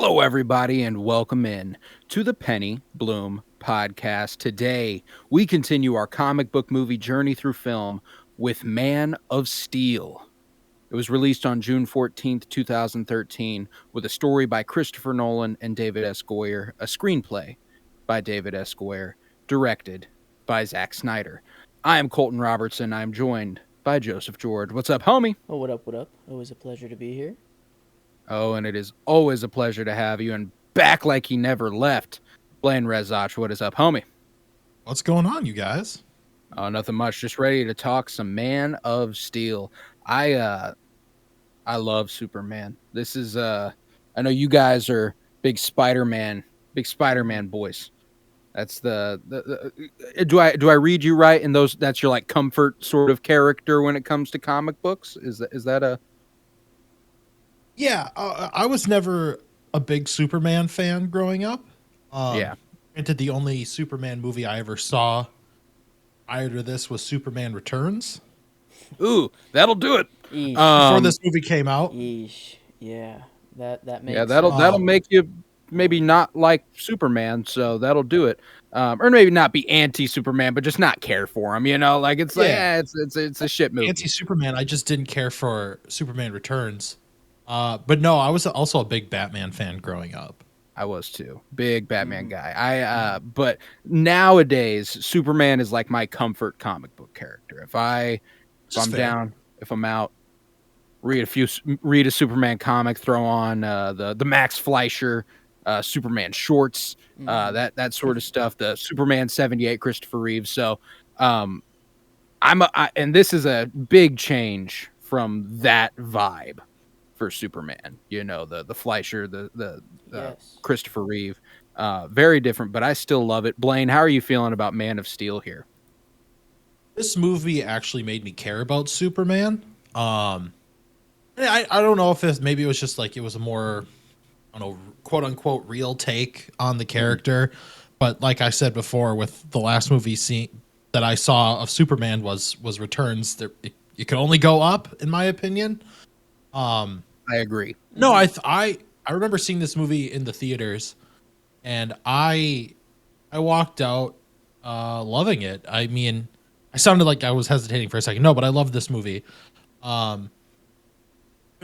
Hello, everybody, and welcome in to the Penny Bloom podcast. Today, we continue our comic book movie journey through film with Man of Steel. It was released on June 14th, 2013, with a story by Christopher Nolan and David S. Goyer, a screenplay by David S. Goyer, directed by Zack Snyder. I am Colton Robertson. I am joined by Joseph George. What's up, homie? Oh, what up, what up? Always a pleasure to be here. Oh, and it is always a pleasure to have you, and back like he never left. Blaine Rezach, what is up, homie? What's going on, you guys? Oh, nothing much. Just ready to talk some Man of Steel. I love Superman. This is I know you guys are big Spider-Man boys. That's do I read you right in those? That's your like comfort sort of character when it comes to comic books. Is that a Yeah, I was never a big Superman fan growing up. Yeah. Granted, the only Superman movie I ever saw prior to this was Superman Returns. Ooh, that'll do it. Before this movie came out. Yeesh. Yeah, that makes Yeah, that'll make you maybe not like Superman, so that'll do it. Or maybe not be anti-Superman, but just not care for him. You know, like it's like it's a shit movie. Anti-Superman, I just didn't care for Superman Returns. But no, I was also a big Batman fan growing up. I was too, big Batman guy. But nowadays Superman is like my comfort comic book character. If I'm down, if I'm out, read a Superman comic, throw on the Max Fleischer Superman shorts, that sort of stuff. The Superman 78 Christopher Reeves. So and this is a big change from that vibe for Superman. You know, the Fleischer, the yes. Christopher Reeve. Very different, but I still love it. Blaine, how are you feeling about Man of Steel here? This movie actually made me care about Superman. I don't know if maybe it was just like it was a more, I don't know, quote unquote real take on the character. But like I said before, with the last movie that I saw of Superman was Returns. It could only go up, in my opinion. I agree. No, I remember seeing this movie in the theaters, and I walked out loving it. I mean, I sounded like I was hesitating for a second. No, but I love this movie. There's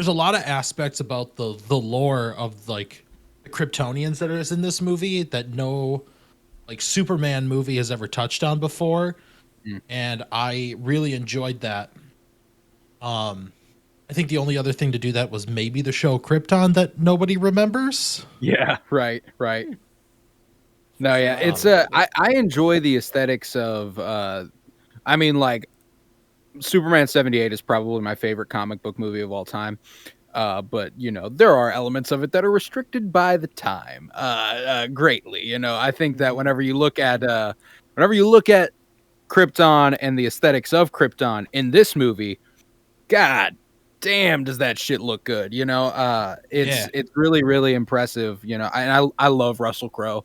a lot of aspects about the lore of like the Kryptonians that is in this movie that no like Superman movie has ever touched on before, and I really enjoyed that. I think the only other thing to do that was maybe the show Krypton that nobody remembers. Yeah, right. No, yeah, it's I enjoy the aesthetics of I mean, like Superman 78 is probably my favorite comic book movie of all time. But you know, there are elements of it that are restricted by the time greatly. You know, I think that whenever you look at Krypton and the aesthetics of Krypton in this movie, God damn, does that shit look good? You know, it's really, really impressive. You know, I love Russell Crowe,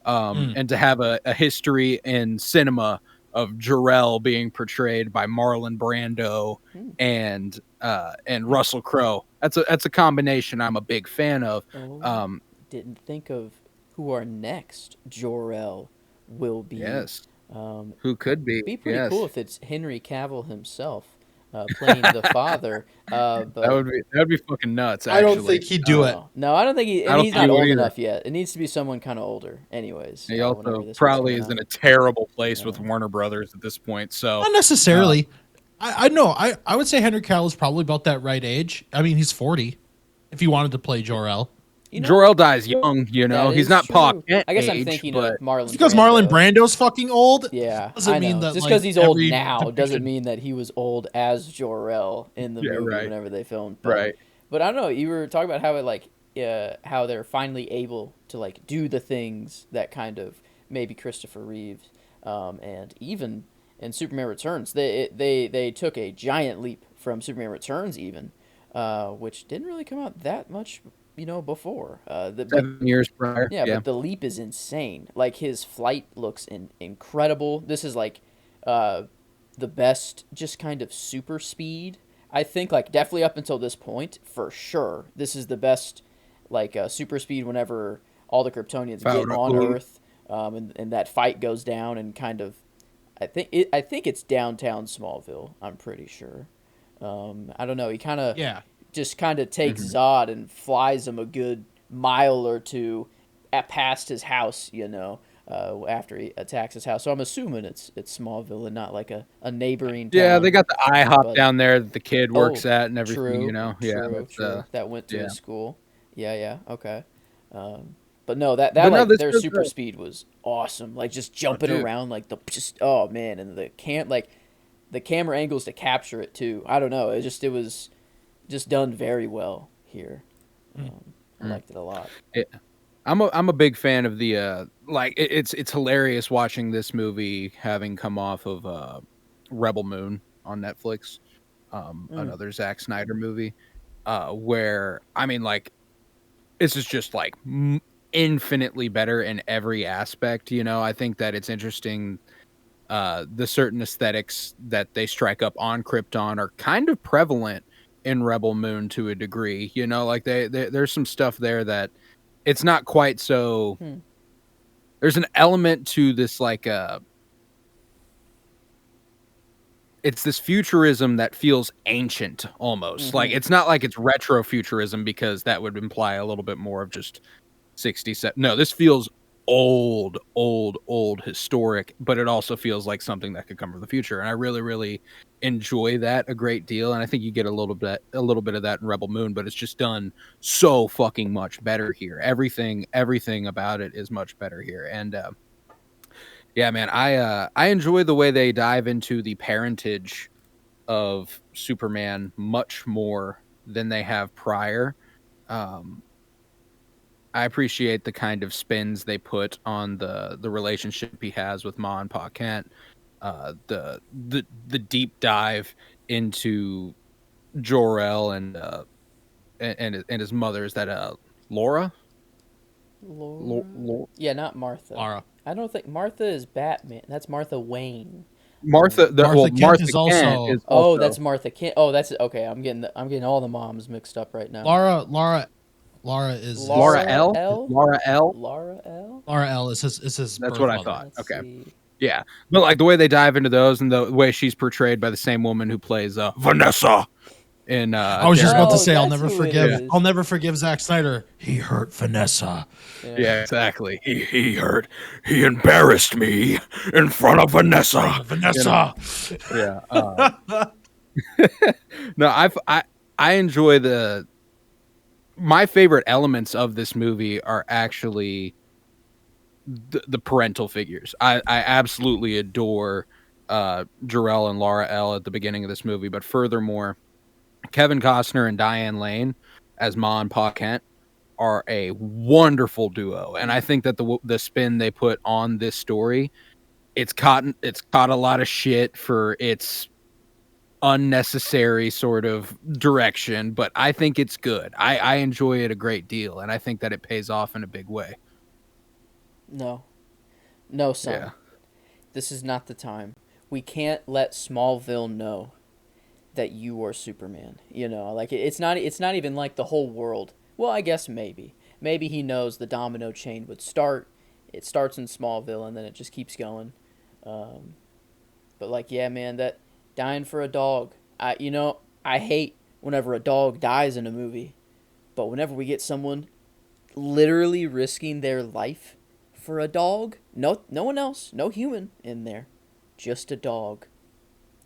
and to have a history in cinema of Jor-El being portrayed by Marlon Brando and Russell Crowe. That's a combination I'm a big fan of. Didn't think of who our next Jor-El will be. Yes. Who could be? Be pretty yes. cool if it's Henry Cavil himself playing the father. But that would be fucking nuts. Actually. I don't think he'd do it. No, I don't think he's not old enough yet. It needs to be someone kind of older. Anyways, he also probably is in a terrible place with Warner Brothers at this point. So not necessarily. I know. I would say Henry Cavill is probably about that right age. I mean, he's 40. If he wanted to play Jor-El. You know, Jor-El dies young, you know. He's not Pac. I guess I'm thinking of Marlon. Because Marlon Brando's fucking old. Yeah, doesn't mean that just because he's old now doesn't mean that he was old as Jor-El in the movie whenever they filmed. But I don't know. You were talking about how it how they're finally able to like do the things that kind of maybe Christopher Reeves and even in Superman Returns they took a giant leap from Superman Returns even, which didn't really come out that much. You know, before 7 years prior. Yeah, but the leap is insane. Like his flight looks incredible. This is like the best, just kind of super speed. I think like definitely up until this point, for sure, this is the best like super speed whenever all the Kryptonians get on Earth, and that fight goes down and kind of, I think it's downtown Smallville. I'm pretty sure. I don't know. He kind of just kind of takes Zod and flies him a good mile or two past his house, after he attacks his house. So I'm assuming it's Smallville and not like a neighboring town. Yeah, they got the IHOP down there that the kid works at and everything, True. That went to his school. Yeah, okay. But no, their super speed was awesome. Like just jumping around, like oh man, and the camera angles to capture it too. I don't know. It was just done very well here. I liked it a lot. I'm a big fan of the it's hilarious watching this movie having come off of Rebel Moon on Netflix, another Zack Snyder movie, where I mean like this is just like infinitely better in every aspect. I think that it's interesting. The certain aesthetics that they strike up on Krypton are kind of prevalent in Rebel Moon to a degree. Like there's some stuff there that it's not quite so. There's an element to this like it's this futurism that feels ancient almost. Like it's not like it's retro futurism because that would imply a little bit more of just 60s. No, this feels old historic, but it also feels like something that could come from the future, and I really, really enjoy that a great deal. And I think you get a little bit of that in Rebel Moon, but it's just done so fucking much better here. Everything about it is much better here. And yeah, man, I enjoy the way they dive into the parentage of Superman much more than they have prior. I appreciate the kind of spins they put on the relationship he has with Ma and Pa Kent. The deep dive into Jor-El and his mother. Is that Laura? Yeah, not Martha. Laura. I don't think Martha is Batman. That's Martha Wayne. Martha Kent is also. That's Martha Kent. Oh, that's okay. I'm getting all the moms mixed up right now. Laura is Laura L. Laura L. Laura L. is his. That's what I thought. Okay. Yeah, but like the way they dive into those and the way she's portrayed by the same woman who plays Vanessa. I was just about to say I'll never forgive Zack Snyder. He hurt Vanessa. Yeah, exactly. He embarrassed me in front of Vanessa. Yeah. No, I enjoy my favorite elements of this movie are actually the parental figures. I absolutely adore Jor-El and Laura L at the beginning of this movie, but furthermore, Kevin Costner and Diane Lane as Ma and Pa Kent are a wonderful duo, and I think that the spin they put on this story, it's caught a lot of shit for its unnecessary sort of direction, but I think it's good. I enjoy it a great deal, and I think that it pays off in a big way. No, son. Yeah. This is not the time. We can't let Smallville know that you are Superman. Like it's not even like the whole world. Well, I guess maybe he knows the domino chain would start. It starts in Smallville and then it just keeps going. But like, yeah, man, that dying for a dog. I hate whenever a dog dies in a movie, but whenever we get someone literally risking their life for a dog, no one else, no human in there, just a dog.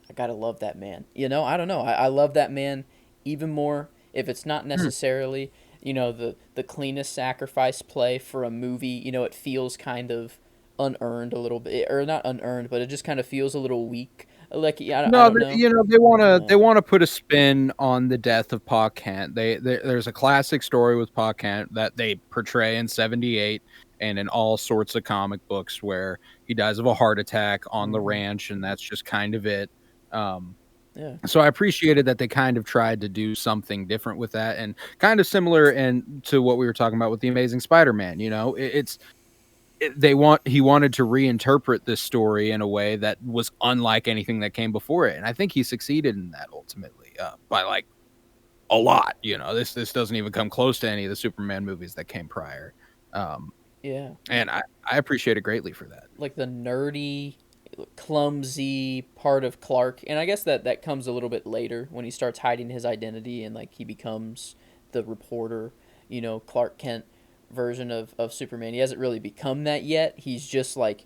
I gotta love that man. I don't know. I love that man even more if it's not necessarily, the cleanest sacrifice play for a movie. It feels kind of unearned a little bit, or not unearned, but it just kind of feels a little weak. Like, I don't know. They want to put a spin on the death of Pa Kent. There's a classic story with Pa Kent that they portray in '78 and in all sorts of comic books where he dies of a heart attack on the ranch, and that's just kind of it. So I appreciated that they kind of tried to do something different with that, and kind of similar to what we were talking about with the Amazing Spider-Man. He wanted to reinterpret this story in a way that was unlike anything that came before it, and I think he succeeded in that ultimately by like a lot. This doesn't even come close to any of the Superman movies that came prior. Yeah. And I appreciate it greatly for that. Like the nerdy, clumsy part of Clark, and I guess that comes a little bit later when he starts hiding his identity and like he becomes the reporter, Clark Kent version of Superman. He hasn't really become that yet. He's just like,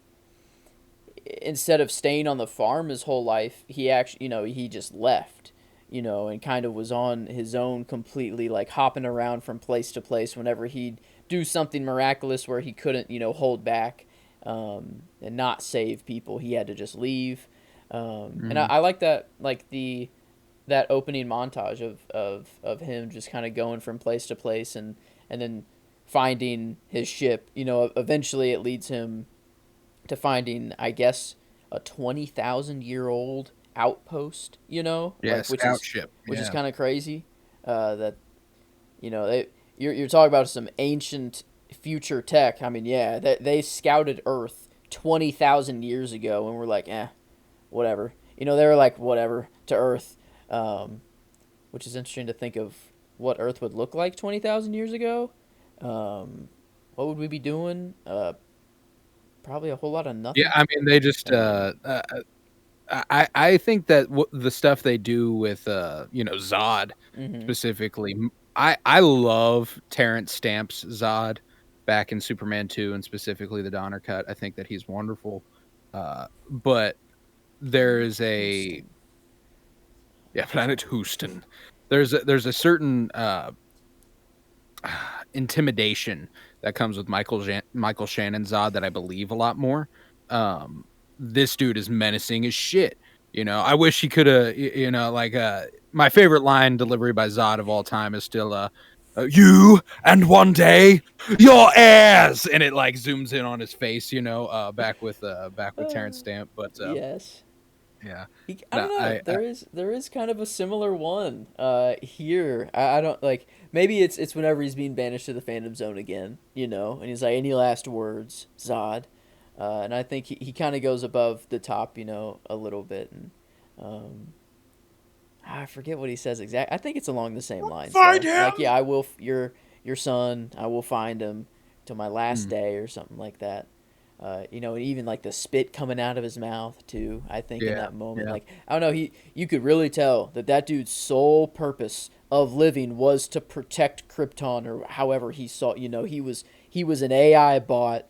instead of staying on the farm his whole life, he actually, he just left, and kind of was on his own completely, like hopping around from place to place whenever he'd do something miraculous where he couldn't, hold back and not save people. He had to just leave. And I like that, like that opening montage of him just kind of going from place to place and then finding his ship. Eventually it leads him to finding, I guess, a 20,000-year-old outpost, scout ship, which is kind of crazy. That you're talking about some ancient future tech. I mean, yeah, that they scouted Earth 20,000 years ago, and we're like, whatever. They were like, whatever to Earth, which is interesting to think of what Earth would look like 20,000 years ago. What would we be doing? Probably a whole lot of nothing. Yeah, I mean, they just I think that the stuff they do with Zod specifically, I love Terrence Stamp's Zod back in Superman 2 and specifically the Donner cut. I think that he's wonderful. But there's Planet Houston. There's a certain intimidation that comes with Michael Shannon's Zod that I believe a lot more. This dude is menacing as shit. I wish he could have, my favorite line delivery by Zod of all time is still, you and one day your heirs, and it like zooms in on his face, back with Terrence Stamp. But yes. Yeah, I don't know. There is kind of a similar one here. I don't like. Maybe it's whenever he's being banished to the Phantom Zone again, and he's like, "Any last words, Zod?" And I think he kind of goes above the top, a little bit, and I forget what he says exactly. I think it's along the same lines. Find him. Like, yeah, I will. Your son, I will find him till my last day, or something like that. And even like the spit coming out of his mouth too. I think in that moment, like, I don't know, you could really tell that dude's sole purpose of living was to protect Krypton, or however he saw. He was an AI bot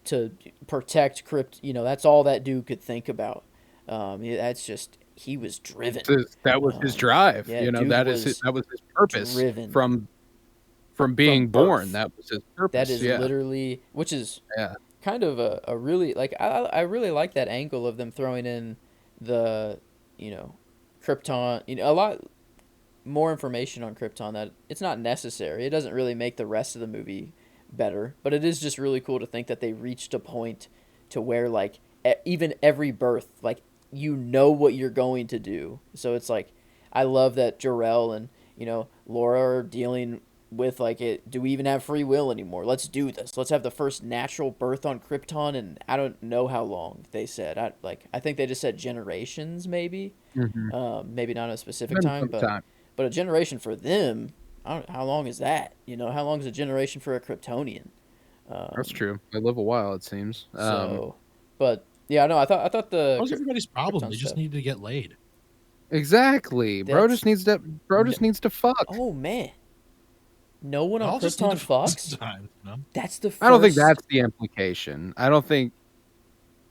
to protect that's all that dude could think about. That's just, he was driven. That was his drive. That was his purpose. Driven from being born. That was his purpose. That is literally, which is kind of a really, like, I really like that angle of them throwing in the Krypton, a lot more information on Krypton that it's not necessary. It doesn't really make the rest of the movie better, but it is just really cool to think that they reached a point to where, like, even every birth, like, what you're going to do. So it's like, I love that Jor-El and Laura are dealing with, like, do we even have free will anymore? Let's do this. Let's have the first natural birth on Krypton, and I don't know how long they said. I think they just said generations, maybe. Maybe not a specific time, but a generation for them, I don't know, how long is that? How long is a generation for a Kryptonian? That's true. They live a while, it seems. But yeah, no, I thought that was everybody's problem. They just needed to get laid. Exactly. Bro just needs to fuck. Oh man. No one on Krypton fucks? That's the first... I don't think that's the implication. I don't think...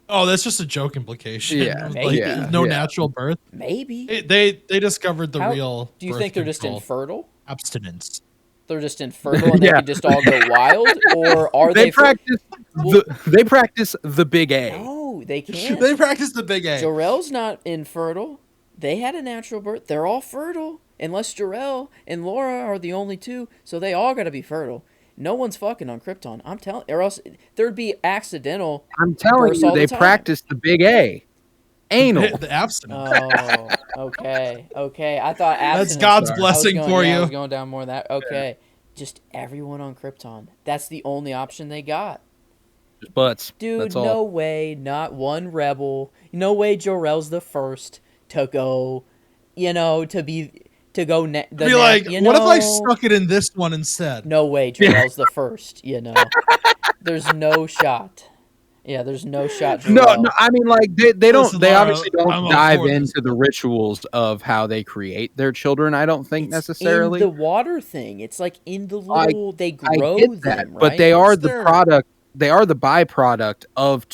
Oh, that's just a joke implication. Yeah, maybe. No natural birth. Maybe. They discovered the real... Do you think they're just infertile? Abstinence. They're just infertile and they can just all go wild? Or are they... They practice the big A. No, they can't. They practice the big A. Jor-El's not infertile. They had a natural birth. They're all fertile. Unless Jor-El and Laura are the only two, so they all got to be fertile. No one's fucking on Krypton. I'm telling, or else there'd be accidental. I'm telling you, they practice the big A, anal. The abstinence. Oh, okay. I thought abstinence. That's God's blessing for you. I was going down more than that. Okay, just everyone on Krypton. That's the only option they got. Just butts. Dude, no way. Not one rebel. No way. Jor-El's the first to go. To be. to go be like, what if I stuck it in this one instead? No way, Jor-El's the first, you know. There's no shot. Yeah, there's no shot. No, I mean, like they obviously don't dive into the rituals of how they create their children. I don't think necessarily in the water thing. It's like in the little they grow them, right? But they are the product. They are the byproduct of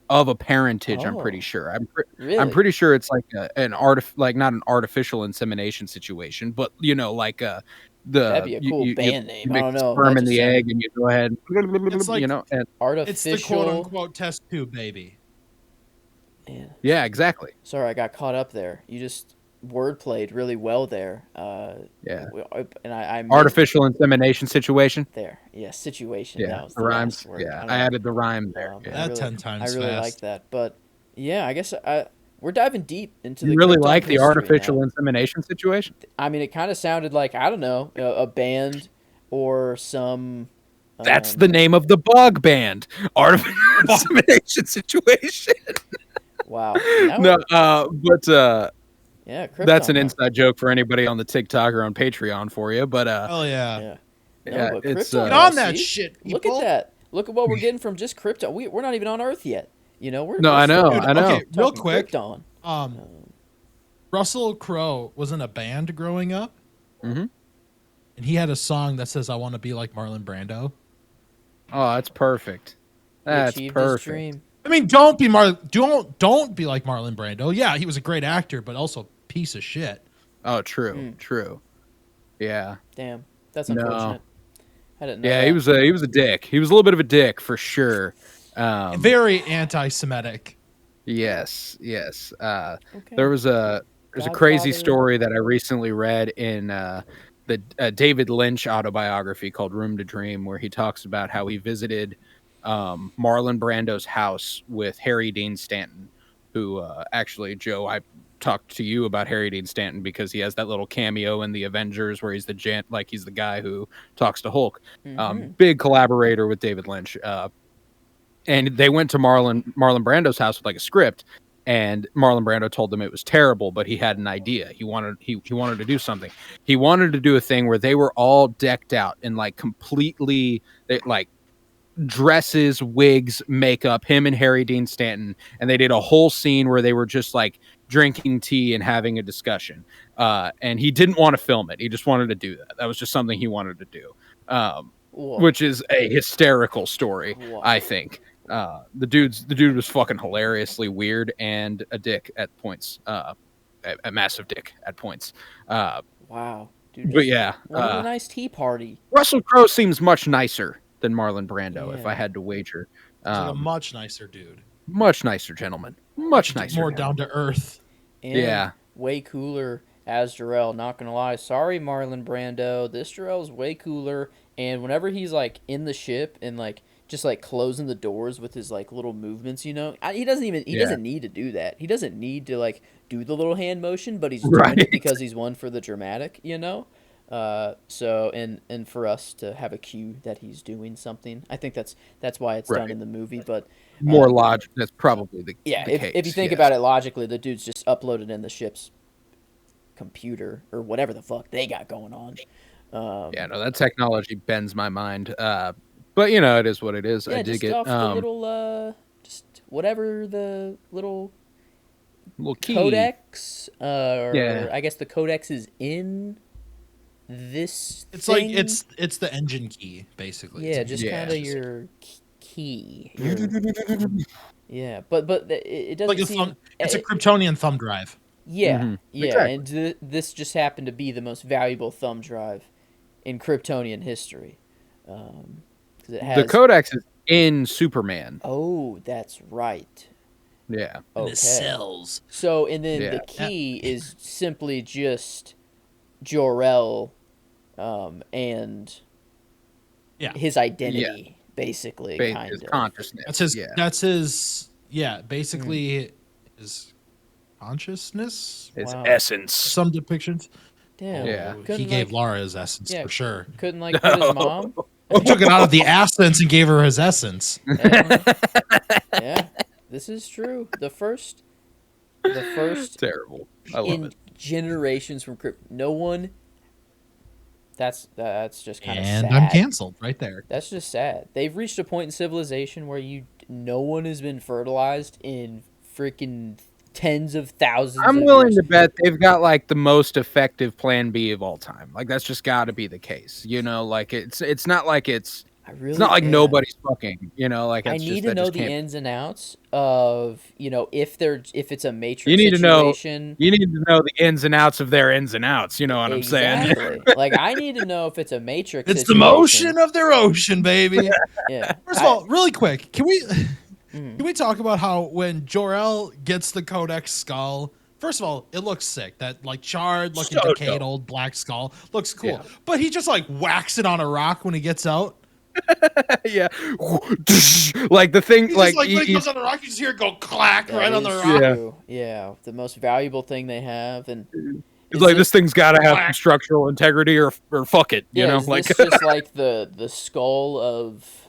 of a parentage. I'm pretty sure. I'm pretty sure it's like not an artificial insemination situation, but like that'd be a cool band name. You make I don't know. Sperm in the egg, and you go ahead. It's like, and artificial. It's the quote unquote test tube baby. Man. Yeah, exactly. Sorry, I got caught up there. You just wordplayed really well there. Yeah. And I artificial insemination situation. There, yeah, situation. Yeah, that was the rhymes. Yeah, I added the rhyme there. That really, 10 times. I really like that, but yeah, I guess we're diving deep into the. You really like the artificial insemination situation? I mean, it kind of sounded like, I don't know, a band or some. That's the name of the bog band. Artificial insemination situation. Wow. No, but yeah, Krypton, that's an inside joke for anybody on the TikTok or on Patreon for you. But oh yeah. No, but it's Krypton, get on that shit. People. Look at that. Look at what we're getting from just Krypton. We're not even on Earth yet. You know, we're I know. Okay, real quick. Krypton. Russell Crowe was in a band growing up, and he had a song that says, "I want to be like Marlon Brando." Oh, that's perfect. That's perfect. I mean, don't be like Marlon Brando. Yeah, he was a great actor, but also piece of shit. Oh, true. Yeah. Damn, that's unfortunate. I didn't know. Yeah, he was a dick. He was a little bit of a dick for sure. Very anti-Semitic. Yes. Okay. There's a crazy story that I recently read in the David Lynch autobiography called Room to Dream, where he talks about how he visited Marlon Brando's house with Harry Dean Stanton, who actually, Joe, I talked to you about Harry Dean Stanton because he has that little cameo in the Avengers where he's he's the guy who talks to Hulk. Big collaborator with David Lynch. And they went to Marlon Brando's house with like a script, and Marlon Brando told them it was terrible, but he had an idea. He wanted to do something. He wanted to do a thing where they were all decked out in like completely dresses, wigs, makeup, him and Harry Dean Stanton, and they did a whole scene where they were just like drinking tea and having a discussion. And he didn't want to film it. He just wanted to do that. That was just something he wanted to do. Which is a hysterical story, I think. The dude was fucking hilariously weird and a dick at points. A massive dick at points. Wow. Dude, but yeah. What a nice tea party. Russell Crowe seems much nicer than Marlon Brando, if I had to wager. He's like a much nicer dude. Much nicer gentleman. Much nicer. More down to earth. And way cooler as Jor-El, not gonna lie. Sorry, Marlon Brando. This Jor-El's way cooler. And whenever he's like in the ship and like just like closing the doors with his like little movements, he doesn't need to do that. He doesn't need to like do the little hand motion, but he's doing it because he's one for the dramatic, So and for us to have a cue that he's doing something, I think that's why it's done in the movie. But more logic. That's probably the case. If you think about it logically, the dude's just uploaded in the ship's computer or whatever the fuck they got going on. That technology bends my mind. But it is what it is. Yeah, I dig just it. Off the little, just whatever the little key. codex, I guess the codex is in this. It's thing. like it's the engine key basically. Yeah, just kind of your key. But it doesn't like seem. It's a Kryptonian thumb drive. Yeah, exactly. And this just happened to be the most valuable thumb drive in Kryptonian history. The codex is in Superman. Oh, that's right. Yeah. Okay. The cells. So, and then the key is simply just Jor-El, and his identity, basically, kind his of consciousness. That's his. Basically his consciousness. His essence. Some depictions. Damn. Yeah. He gave Lara his essence for sure. Couldn't put his mom. He took it out of the essence and gave her his essence. Yeah, this is true. The first terrible. I love it. generations from no one. That's just kind of sad. And I'm canceled right there. That's just sad. They've reached a point in civilization where no one has been fertilized in freaking tens of thousands I'm of willing years. to bet they've got like the most effective plan B of all time. Like that's just got to be the case. You know, like it's not like it's not like nobody's fucking, you know, like I it's need just, to know the ins and outs of, you know, if it's a Matrix situation. You need to know the ins and outs of their ins and outs, you know what I'm saying? Like I need to know if it's a Matrix It's situation. the motion of their ocean, baby. Yeah. First of all, really quick, can we talk about how when Jor-El gets the Codex skull, first of all, it looks sick. That like charred, looking decayed old black skull looks cool. Yeah. But he just like whacks it on a rock when he gets out. Yeah. Like the thing, like when he comes on the rock, you just hear it go clack right on the rock. Yeah. The most valuable thing they have. And it's like this thing's got to have some structural integrity or fuck it, you know? Like this just like the skull of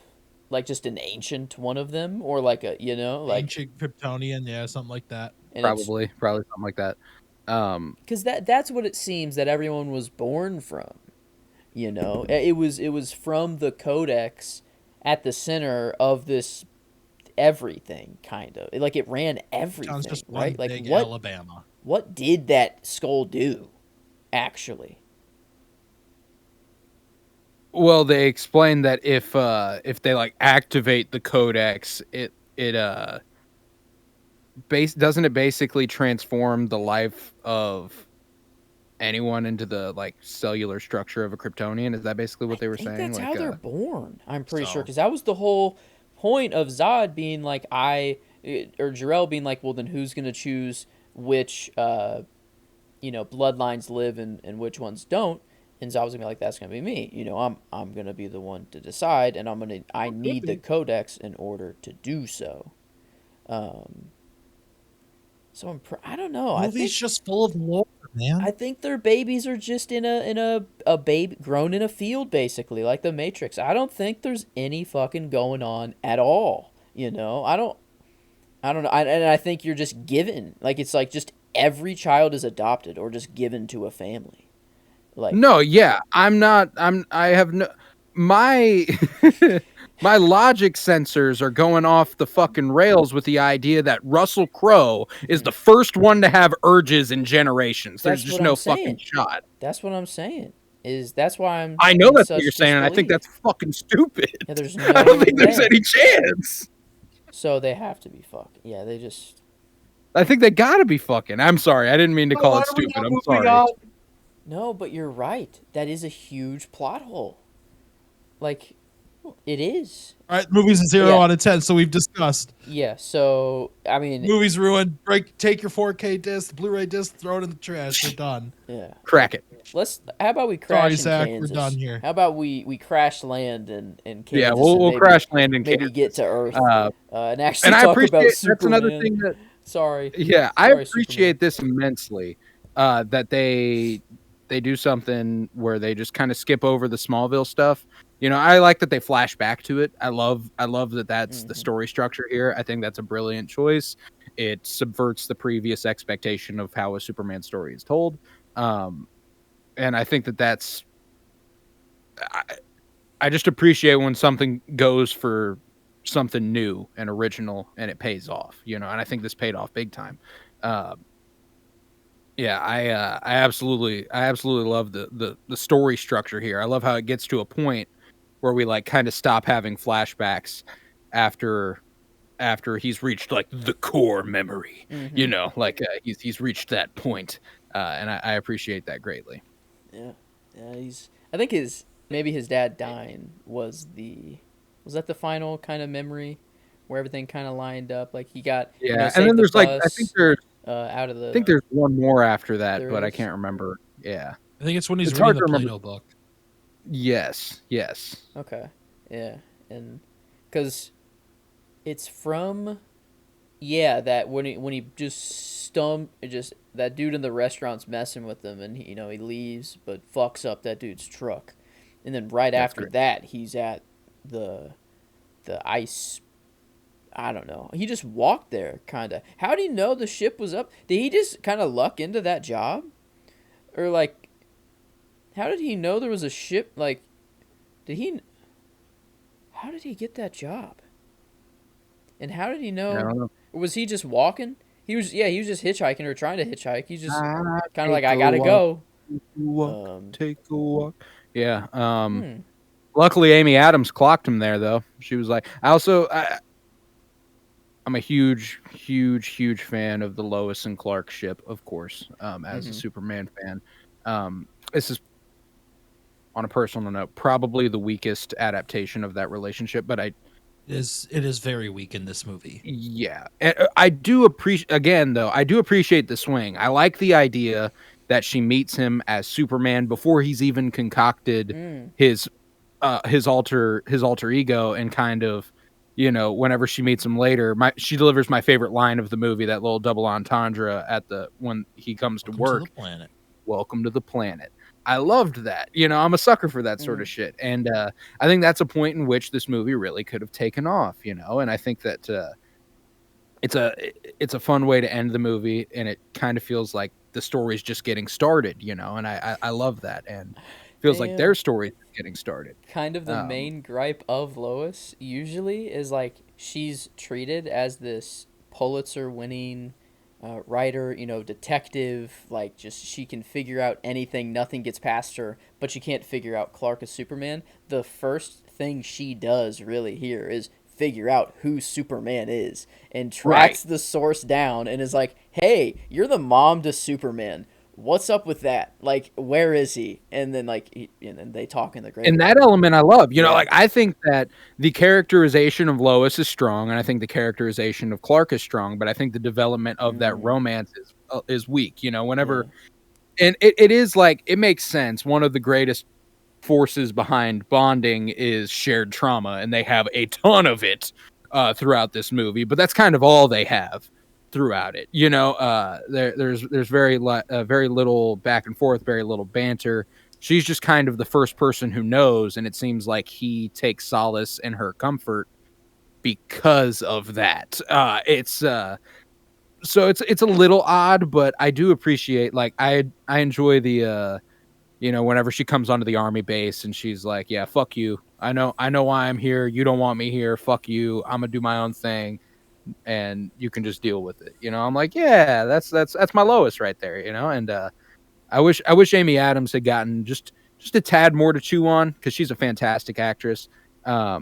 like just an ancient one of them, or like a, you know, like ancient Kryptonian, yeah, something like that. Probably something like that. Because that's what it seems that everyone was born from. You know, it was from the Codex at the center of this everything, kind of like it ran everything. Sounds just right, like big Alabama. What did that skull do, actually? Well, they explained that if they like activate the Codex, doesn't it basically transform the life of anyone into the like cellular structure of a Kryptonian? Is that basically what they were saying? That's like, how they're born. I'm pretty sure, because that was the whole point of Zod being like or Jor-El being like, well, then who's gonna choose which bloodlines live and which ones don't? And Zod was gonna be like, that's gonna be me. You know, I'm gonna be the one to decide, and I need the Codex in order to do so. So I don't know. The movie's just full of lore, man. I think their babies are just in a baby grown in a field, basically, like the Matrix. I don't think there's any fucking going on at all. You know, I don't know. And I think you're just given, like, it's like just every child is adopted or just given to a family. Like, no, yeah, I have no, my my logic sensors are going off the fucking rails with the idea that Russell Crowe is the first one to have urges in generations. There's just no fucking shot. That's what I'm saying. That's why I know that's what you're saying, and I think that's fucking stupid. Yeah, there's no I don't think there's any chance. So they have to be fucking. Yeah, they just. I think they gotta be fucking. I'm sorry, I didn't mean to call it stupid. I'm sorry. No, but you're right. That is a huge plot hole. Like, it is. All right, movie's a 0 out of 10, so we've discussed. Yeah, so, I mean... Movie's ruined. Take your 4K disc, Blu-ray disc, throw it in the trash. We're done. Yeah. Crack it. How about we crash in Zach, Kansas? we're done here. How about we crash land in Kansas? Yeah, we'll crash land in Kansas. Maybe get to Earth and actually talk about Superman. That's another thing that... Sorry. Yeah, I appreciate this immensely, that they do something where they just kind of skip over the Smallville stuff. You know, I like that they flash back to it. I love that that's the story structure here. I think that's a brilliant choice. It subverts the previous expectation of how a Superman story is told. And I think that's... I just appreciate when something goes for something new and original and it pays off, you know, and I think this paid off big time. Yeah, I absolutely love the story structure here. I love how it gets to a point where we like kind of stop having flashbacks after he's reached like the core memory, you know, like he's reached that point, and I appreciate that greatly. Yeah, I think maybe his dad dying was that the final kind of memory where everything kind of lined up, like he got and then there's like I think there's out of the. I think there's one more after that, but I can't remember. Yeah, I think it's when he's reading the Plato book. Yes. Okay. Yeah, and because it's from, that when he just that dude in the restaurant's messing with him, and he leaves but fucks up that dude's truck, and then after that he's at the ice. I don't know. He just walked there, kind of. How do you know the ship was up? Did he just kind of luck into that job? Or like, how did he know there was a ship? Like, did he? How did he get that job? And how did he I know? don't know. Was he just walking? He was just hitchhiking or trying to hitchhike. He's just kind of like, Take I a gotta walk, go. take a walk, Um, take a walk. Yeah. hmm. Luckily, Amy Adams clocked him there, though. She was like, I'm a huge, huge, huge fan of the Lois and Clark ship, of course, as a Superman fan. This is, on a personal note, probably the weakest adaptation of that relationship, but it is very weak in this movie. Yeah. I do appreciate, again, though, I do appreciate the swing. I like the idea that she meets him as Superman before he's even concocted his alter ego, and kind of, whenever she meets him later, she delivers my favorite line of the movie, that little double entendre when he comes to work. To the planet. Welcome to the planet. I loved that. I'm a sucker for that sort of shit. And I think that's a point in which this movie really could have taken off, and I think that it's a fun way to end the movie, and it kind of feels like the story's just getting started, and I love that, and feels like their story is getting started. Kind of the main gripe of Lois usually is like she's treated as this Pulitzer-winning writer, detective, like just she can figure out anything, nothing gets past her, but she can't figure out Clark as Superman. The first thing she does really here is figure out who Superman is and tracks the source down and is like, hey, you're the mom to Superman. What's up with that? Like, where is he? And then and then they talk in the graveyard. And that element I love. Like, I think that the characterization of Lois is strong, and I think the characterization of Clark is strong, but I think the development of that romance is weak. Whenever, and it is like, it makes sense. One of the greatest forces behind bonding is shared trauma, and they have a ton of it throughout this movie, but that's kind of all they have throughout it. There's very little back and forth, very little banter. She's just kind of the first person who knows, and it seems like he takes solace in her comfort because of that. So it's a little odd, but I do appreciate, like, I enjoy the whenever she comes onto the army base and she's like, yeah, fuck you. I know why I'm here. You don't want me here. Fuck you. I'm gonna do my own thing, and you can just deal with it. I'm like, yeah, that's my Lois right there. And I wish Amy Adams had gotten just a tad more to chew on, because she's a fantastic actress. I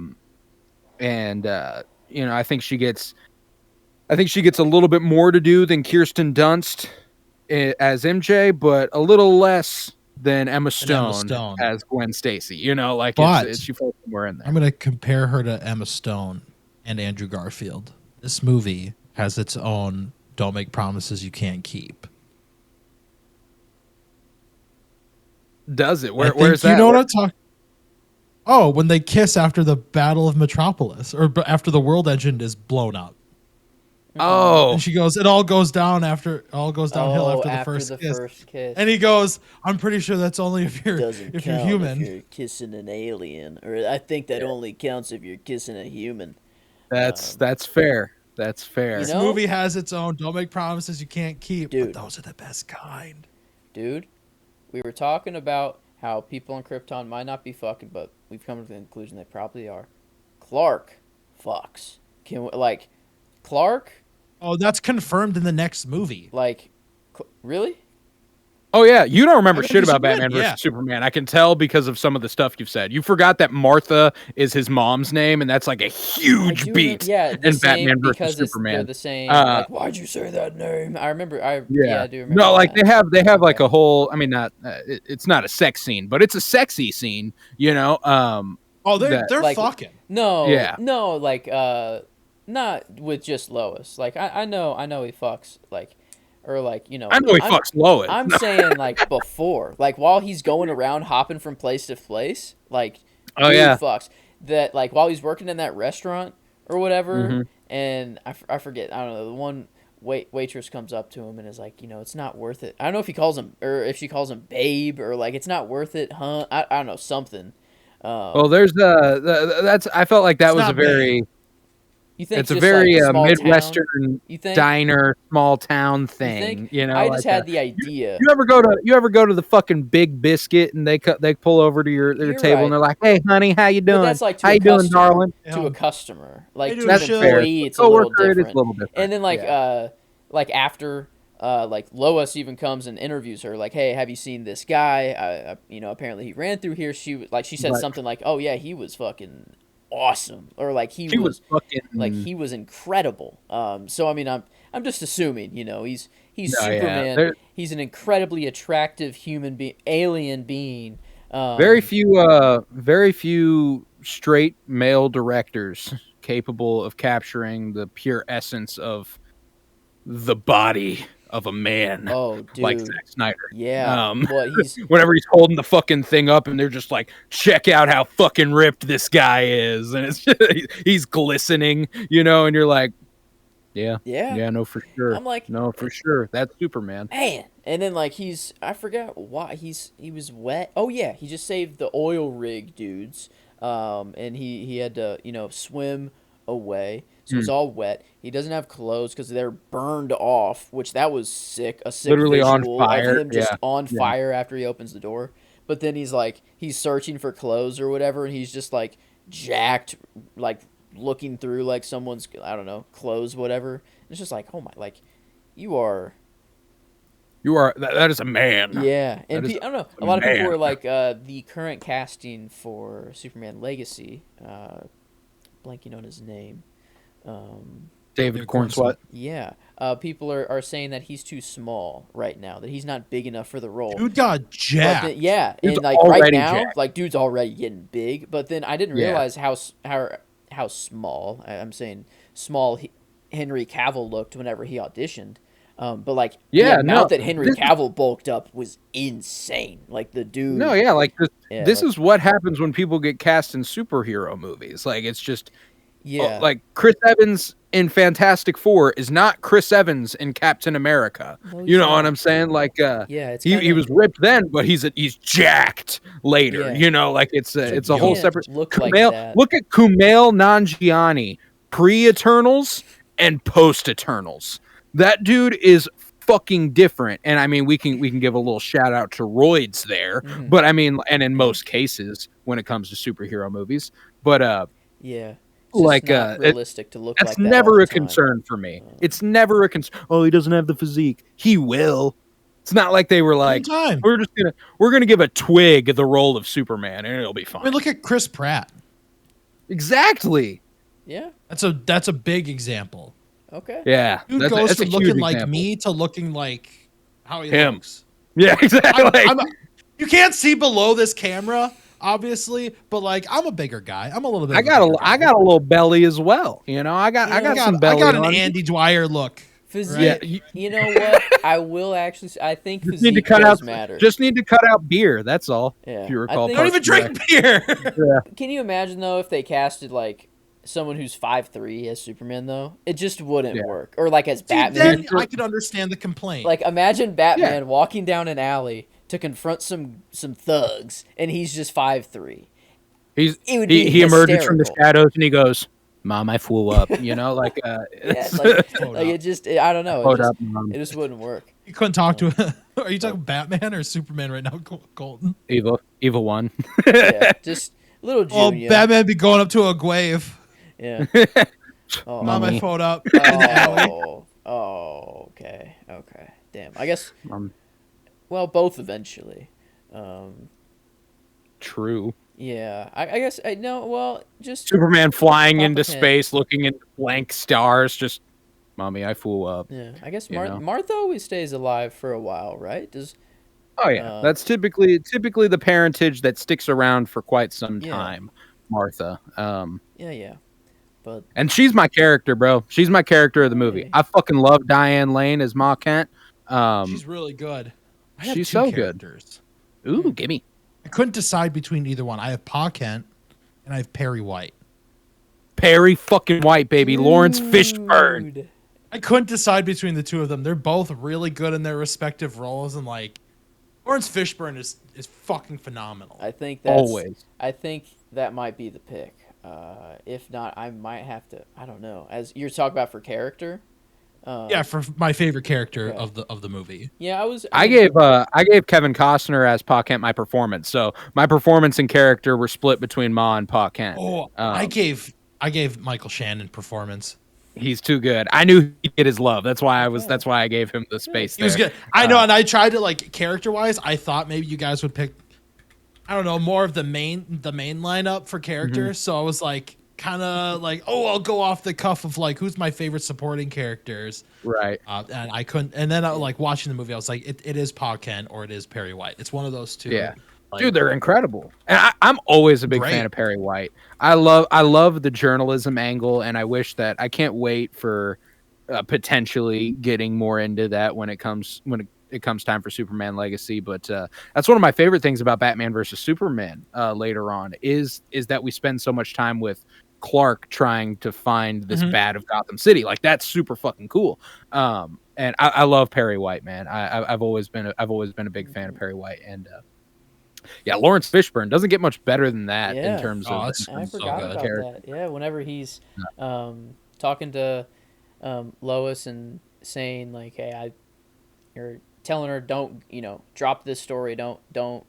think she gets a little bit more to do than Kirsten Dunst as MJ, but a little less than Emma Stone as Gwen Stacy. But she falls somewhere in there. I'm going to compare her to Emma Stone and Andrew Garfield. This movie has its own "Don't make promises you can't keep." Does it? Where's that? You know what I'm talking? Oh, when they kiss after the Battle of Metropolis, or after the world engine is blown up. Oh, and she goes, it all goes downhill after the first kiss. And he goes, I'm pretty sure that's only if you're human. If you're kissing an alien, or I think that only counts if you're kissing a human. That's fair. That's fair. This movie has its own "Don't make promises you can't keep," dude, but those are the best kind. Dude, we were talking about how people on Krypton might not be fucking, but we've come to the conclusion they probably are. Clark fucks. Clark? Oh, that's confirmed in the next movie. Really? Oh, yeah. You don't remember shit about Batman versus Superman. I can tell because of some of the stuff you've said. You forgot that Martha is his mom's name, and that's like a huge beat in Batman versus Superman. They're the same. Why'd you say that name? I remember. I do remember. No, they have like a whole. I mean, it's not a sex scene, but it's a sexy scene. They're fucking. No, not with just Lois. I know he fucks. I know he fucks Lois. I'm saying before, while he's going around hopping from place to place, fucks. That while he's working in that restaurant or whatever, and I forget, I don't know, the one waitress comes up to him and is like, it's not worth it. I don't know if he calls him, or if she calls him babe, or it's not worth it, huh? I don't know, something. Well, there's I felt like that was a very. You think it's a just, very like, small Midwestern town? You think? diner, small town You thing. think? You know, I like just had the idea. you ever go to the fucking Big Biscuit and they pull over to their You're table and right. they're like, "Hey, honey, how you But doing? that's, like, How to a you doing, customer. darling?" To a customer. Like, to an That's fair. employee, it's a little Coworker, it is a different. little different. And then, like, Yeah. after, like, Lois even comes and interviews her, like, "Hey, have you seen this guy? Apparently he ran through here." She said Right. something like, "Oh, yeah, he was fucking awesome," or like She was fucking he was incredible. So I mean, I'm just assuming, he's No, yeah. Superman. He's an incredibly attractive alien being. Very few straight male directors capable of capturing the pure essence of the body of a man. Oh, Like dude. Zack Snyder. Yeah. Well, he's Whenever he's holding the fucking thing up and they're just like, check out how fucking ripped this guy is. And it's just, he's glistening, and you're like, yeah, no, for sure. I'm like, no, for sure. That's Superman. man. And then like I forgot why he was wet. Oh yeah, he just saved the oil rig dudes. And he had to swim away, so it's all wet. He doesn't have clothes because they're burned off, which that was sick. A sick Literally on visual fire. of him just Yeah. on fire after he opens the door. But then he's searching for clothes or whatever, and he's just like jacked, like looking through like someone's, I don't know, clothes, whatever. And it's just like, oh my, like you are that is a man. yeah. And I don't know, a lot of people man. were like the current casting for Superman Legacy, blanking on his name, David Cornsweet. yeah, people are saying that he's too small right now, that he's not big enough for the role. Dude got jacked. Yeah, Dude's and like right already now, jacked. like dude's already getting big. But then I didn't Yeah. realize how small. I'm saying small. Henry Cavill looked whenever he auditioned. But like the amount that Henry Cavill bulked up was insane. Like the dude. No, yeah, like this like- is what happens when people get cast in superhero movies. Like it's just Yeah. like Chris Evans in Fantastic Four is not Chris Evans in Captain America. No, You know he's what not. I'm saying? Like Yeah, it's he kinda- was ripped then, but he's jacked later. Yeah. You know, like it's a whole can't separate look like Kumail, that. look at Kumail Nanjiani pre-Eternals and post-Eternals. That dude is fucking different. And I mean, we can give a little shout out to roids there, but I mean, and in most cases when it comes to superhero movies, but yeah. It's like just not realistic to look that's like that never all the a time. concern for me. It's never a concern. Oh, he doesn't have the physique. He will. It's not like they were like, Anytime. we're gonna give a twig the role of Superman and it'll be fine. I mean, look at Chris Pratt. Exactly. Yeah. That's a big example. Okay. Yeah. Dude that's goes a from huge looking like example. me to looking like how he Him. looks. Yeah, exactly. You can't see below this camera, obviously, but like I'm a bigger guy. I'm a little bit. I got a little belly as well. I got some belly. I got an on. Andy Dwyer look. Physique. Yeah, you know what? I will actually. I think Just need to physique cut does out. matter. Just need to cut out beer. That's all. Yeah, If you I recall, think- Don't even drink beer. Can you imagine though if they casted like someone who's 5'3" as Superman though? It just wouldn't work. Or like as Batman. Then I could understand the complaint. Like imagine Batman walking down an alley to confront some thugs, and he's just 5'3". He emerges from the shadows and he goes, "Mom, I flew up." Like Yeah, it's like it just. I don't know. Hold up, Mom. It just wouldn't work. You couldn't talk to. Are you talking Batman or Superman right now, Colton? Evil one. Yeah, just little Oh, Junior. Batman be going up to a grave. Yeah. Oh, Mom, I Mommy. phoned up in the alley. Okay. Damn. I guess. Mom. Well, both eventually. True. Yeah. I guess. No. Well, just. Superman flying Papa into Kent. space, looking into blank stars. Just, Mommy, I flew up. Yeah. I guess You know? Martha always stays alive for a while, right? Does. Oh yeah, that's typically the parentage that sticks around for quite some Yeah. time. Martha. Yeah. But. And she's my character, bro. She's my character of the movie. Hey. I fucking love Diane Lane as Ma Kent. She's really good. I have she's two so good. characters. Ooh, gimme. I couldn't decide between either one. I have Pa Kent and I have Perry White. Perry fucking White, baby. Lawrence Fishburne. Dude. I couldn't decide between the two of them. They're both really good in their respective roles, and like Lawrence Fishburne is fucking phenomenal. I think that's. Always. I think that might be the pick. If not, I might have to. I don't know. As you're talking about for character. Yeah, for my favorite character okay. of the movie. Yeah, I gave Kevin Costner as Pa Kent my performance. So my performance and character were split between Ma and Pa Kent. Oh, I gave Michael Shannon performance. He's too good. I knew he'd get his love. That's why that's why I gave him the space. He was good. I know, and I tried to, like, character wise, I thought maybe you guys would pick, I don't know, more of the main lineup for characters. So I was like, kind of like, oh, I'll go off the cuff of like who's my favorite supporting characters. Right. And I couldn't. And then like watching the movie, I was like, it is Pa Kent or it is Perry White. It's one of those two. Yeah. Like, dude, they're incredible. And I'm always a big fan of Perry White. I love the journalism angle, and I wish that I can't wait for potentially getting more into that when it comes time for Superman Legacy. But that's one of my favorite things about Batman versus Superman later on is that we spend so much time with Clark trying to find this bat of Gotham City. Like, that's super fucking cool. And I love Perry White, man. I've always been a big fan of Perry White, and yeah, Lawrence Fishburne doesn't get much better than that in terms of. I forgot about that. Yeah, whenever he's talking to Lois and saying like, "Hey, you're telling her don't drop this story, don't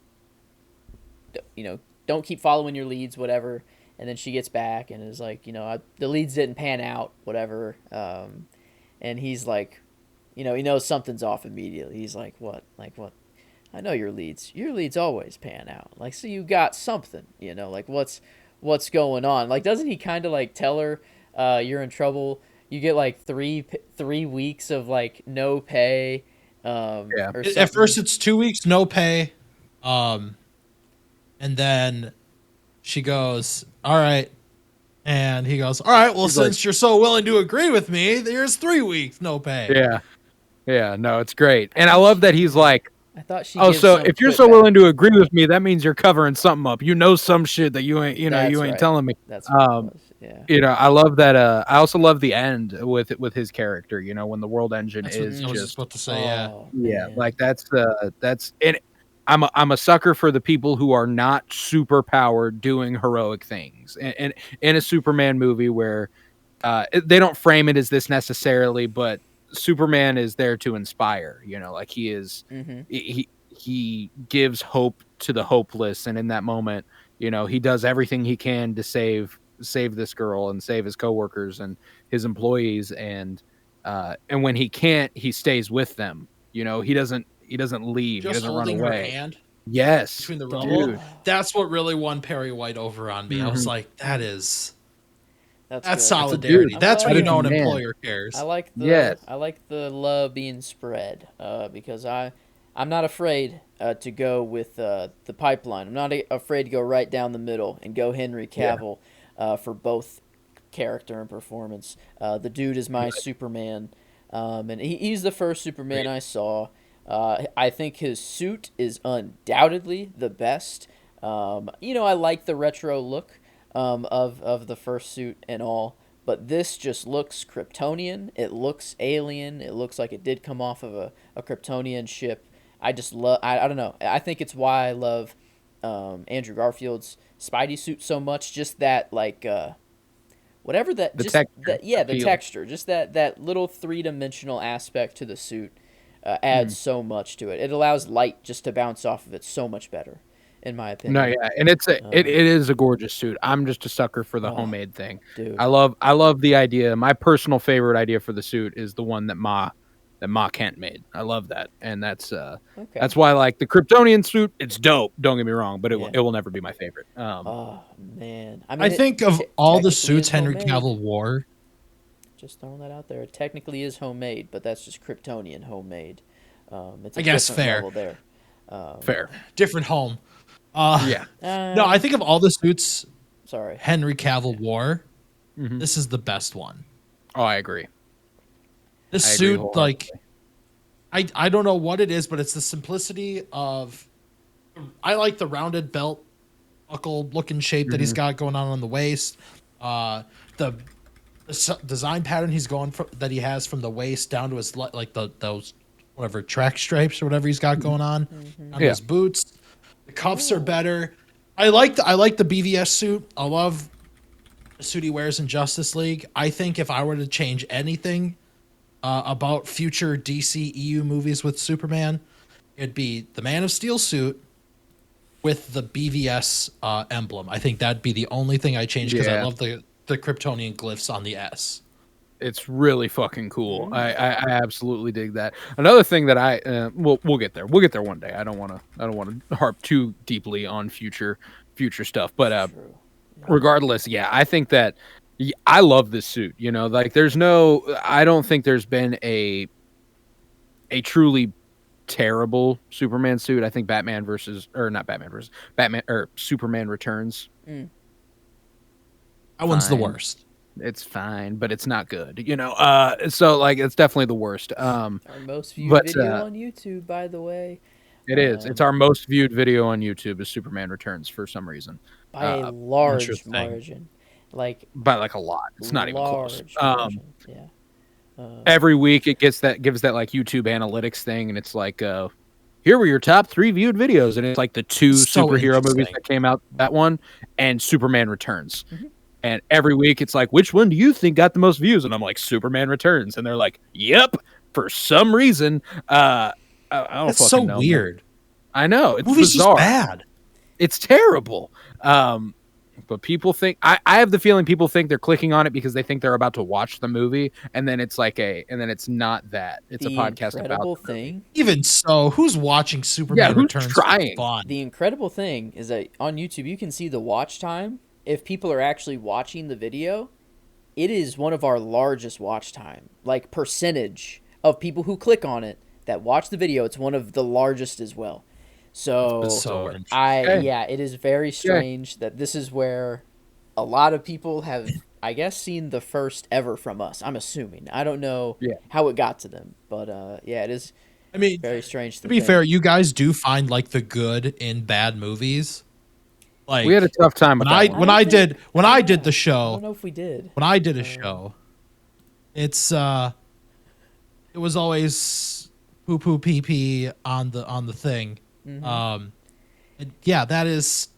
keep following your leads, whatever." And then she gets back and is like, the leads didn't pan out, whatever. And he's like, he knows something's off immediately. He's like, what? Like, what? I know your leads always pan out. Like, so you got something, like what's going on? Like, doesn't he kind of like tell her, you're in trouble. You get like 3 weeks of like no pay. At first it's 2 weeks, no pay. And then she goes, all right. And he goes, all right, well, since you're so willing to agree with me, there's 3 weeks, no pay. Yeah. Yeah, no, it's great. And I love that he's like, I thought she. Oh, so if you're so willing to agree with me, that means you're covering something up. Some shit that you ain't, you ain't telling me. That's yeah. I love that. I also love the end with his character. When the world engine that's is what I was just about to say. Yeah. Like that's and I'm a sucker for the people who are not super powered doing heroic things. And in a Superman movie where they don't frame it as this necessarily, but Superman is there to inspire, like he is, he gives hope to the hopeless. And in that moment, he does everything he can to save this girl and save his coworkers and his employees. And when he can't, he stays with them. He doesn't leave. Just he doesn't run holding away. her hand. Yes. Between the rubble. That's what really won Perry White over on me. I was like, that's solidarity. That's when an employer cares. I like the love being spread because I'm not afraid to go with the pipeline. I'm not afraid to go right down the middle and go Henry Cavil for both character and performance. The dude is my Superman, and he's the first Superman I saw. I think his suit is undoubtedly the best. I like the retro look. Of the first suit and all, but this just looks Kryptonian. It looks alien. It looks like it did come off of a Kryptonian ship. I just love. I don't know. I think it's why I love Andrew Garfield's Spidey suit so much. Just that whatever that the texture. Just that little 3-dimensional aspect to the suit adds so much to it. It allows light just to bounce off of it so much better. In my opinion. No, yeah, and it is a gorgeous suit. I'm just a sucker for the homemade thing. Dude. I love the idea. My personal favorite idea for the suit is the one that Ma Kent made. I love that, and that's why I like the Kryptonian suit. It's dope. Don't get me wrong, but it will never be my favorite. Oh man, I think of all the suits Henry Cavill wore. Just throwing that out there. It technically is homemade, but that's just Kryptonian homemade. It's I guess fair. Level there. Fair. Different home. No, I think of all the suits Henry Cavill wore, this is the best one. Oh, I agree. This suit, like, I don't know what it is, but it's the simplicity of, I like the rounded belt buckle looking shape that he's got going on the waist. The design pattern he's going for, that he has from the waist down to his, like those whatever track stripes or whatever he's got going on his boots. The cuffs are better. I like the BVS suit. I love suit he wears in Justice League. I think if I were to change anything about future DCEU movies with Superman, it'd be the Man of Steel suit with the BVS emblem. I think that'd be the only thing I change because I love the Kryptonian glyphs on the S. It's really fucking cool. I absolutely dig that. Another thing that we'll get there. We'll get there one day. I don't want to harp too deeply on future stuff, but regardless, I think that I love this suit. You know, like I don't think there's been a truly terrible Superman suit. I think Batman Superman Returns. That one's the worst. It's fine, but it's not good, you know. So like it's definitely the worst. Our most viewed video on YouTube, by the way. It is. It's our most viewed video on YouTube is Superman Returns for some reason. By a large margin. By like a lot. It's not even close. Yeah. Every week it gives that like YouTube analytics thing, and it's like here were your top 3 viewed videos, and it's like the 2 superhero movies that came out that one and Superman Returns. Mm-hmm. And every week it's like, which one do you think got the most views? And I'm like, Superman Returns. And they're like, yep, for some reason. I don't That's fucking know. That's so weird. I know. It's movie's bizarre. Just bad. It's terrible. But people think, I have the feeling people think they're clicking on it because they think they're about to watch the movie. And then it's it's not that. It's a podcast about the thing. Even so, who's watching Superman Returns? Trying? The incredible thing is that on YouTube, you can see the watch time. If people are actually watching the video, it is one of our largest watch time. Like percentage of people who click on it that watch the video, it's one of the largest as well. So it is very strange that this is where a lot of people have, I guess, seen the first ever from us. I'm assuming. I don't know how it got to them, but it is. I mean, very strange. To be fair, you guys do find like the good in bad movies. Like, we had a tough time with when I did the show. I don't know if we did. When I did a show, it was always poo poo pee pee on the thing. Mm-hmm. That is.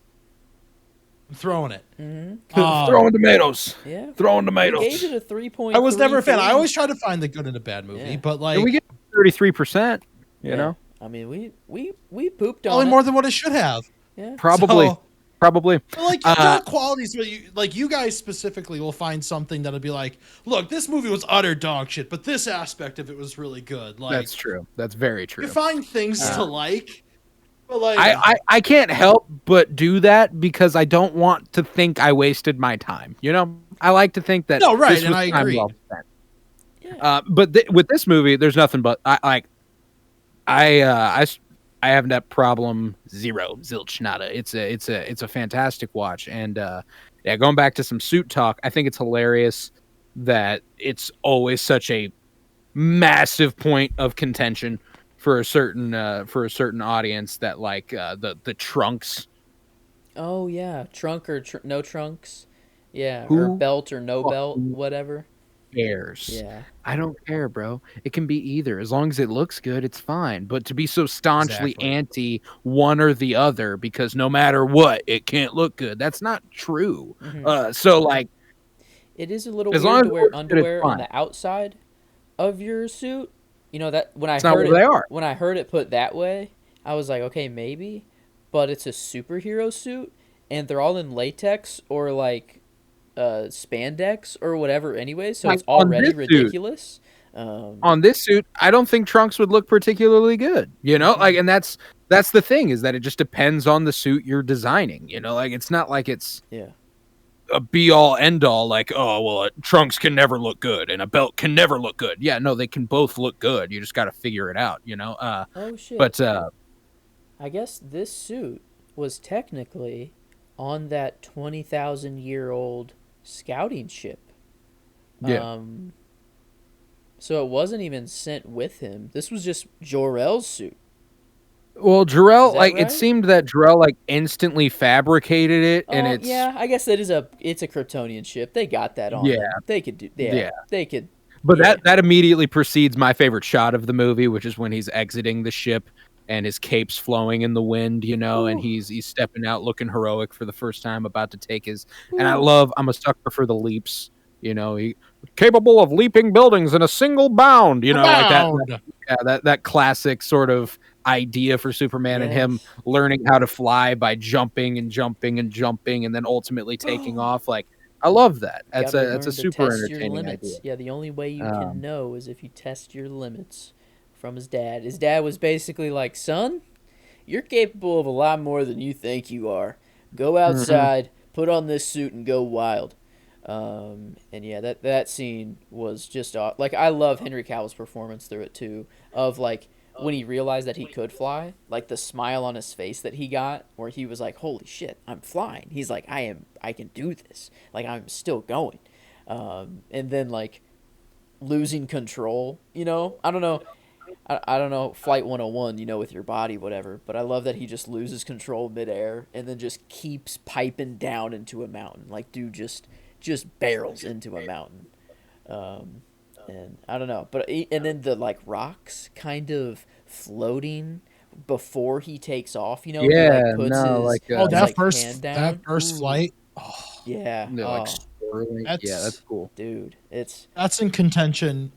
I'm throwing it. Mm-hmm. Throwing tomatoes. Yeah, throwing tomatoes. We gave it a 3.3. I was never a fan. I always try to find the good in a bad movie, but like we get 33%. You know, I mean, we pooped on probably more than what it should have. Yeah, probably. So, Probably. Like, there are qualities where you guys specifically will find something that'll be like, look, this movie was utter dog shit, but this aspect of it was really good. Like, that's true. That's very true. You find things to like, but like I can't help but do that because I don't want to think I wasted my time. You know, I like to think that. No, right, and I agree. Well spent. Yeah. But with this movie, there's nothing but I have that problem zilch nada. It's a fantastic watch, and going back to some suit talk, I think it's hilarious that it's always such a massive point of contention for a certain audience that like the trunks. Oh yeah, trunk or no trunks, or belt or no belt, whatever. Cares. Yeah. I don't care, bro. It can be either. As long as it looks good, it's fine. But to be so staunchly anti one or the other because no matter what, it can't look good. That's not true. Mm-hmm. So like it is a little weird to wear underwear on the outside of your suit. You know that when I heard it put that way, I was like, okay, maybe. But it's a superhero suit and they're all in latex or like spandex or whatever anyway, so it's already ridiculous. On this suit, I don't think trunks would look particularly good, you know, like, and that's the thing is that it just depends on the suit you're designing, you know, like it's not like it's a be all end all, like, oh well, trunks can never look good and a belt can never look good. Yeah, no, they can both look good. You just got to figure it out, you know. Oh shit! But I guess this suit was technically on that 20,000-year-old scouting ship. Yeah. So it wasn't even sent with him. This was just Jor-El's suit. Well, Jor-El, like, right? It seemed that Jor-El, like, instantly fabricated it, and it's... Yeah, I guess it's a Kryptonian ship. They got that on them. They could do... Yeah, they could... But that immediately precedes my favorite shot of the movie, which is when he's exiting the ship, and his cape's flowing in the wind, you know, Ooh. and he's stepping out looking heroic for the first time, about to take his. And I'm a sucker for the leaps, you know, he capable of leaping buildings in a single bound, you know, like that. Yeah, that classic sort of idea for Superman, and him learning how to fly by jumping and jumping and jumping, and then ultimately taking off. Like, I love that. That's a super entertaining idea. Yeah, the only way you can know is if you test your limits. From his dad. His dad was basically like, son, you're capable of a lot more than you think you are. Go outside, put on this suit, and go wild. And yeah, that scene was just like, I love Henry Cavill's performance through it too. Of like when he realized that he could fly, like the smile on his face that he got, where he was like, "Holy shit, I'm flying!" He's like, I can do this. Like, I'm still going. And then like losing control. You know, I don't know. I don't know, Flight 101, you know, with your body, whatever. But I love that he just loses control midair and then just keeps piping down into a mountain. Like, dude just barrels into a mountain. And I don't know. And then the, like, rocks kind of floating before he takes off, you know? Yeah, he, like, puts his hand down. That first flight. Oh. Yeah. Like swirling. Yeah, that's cool. Dude, that's in contention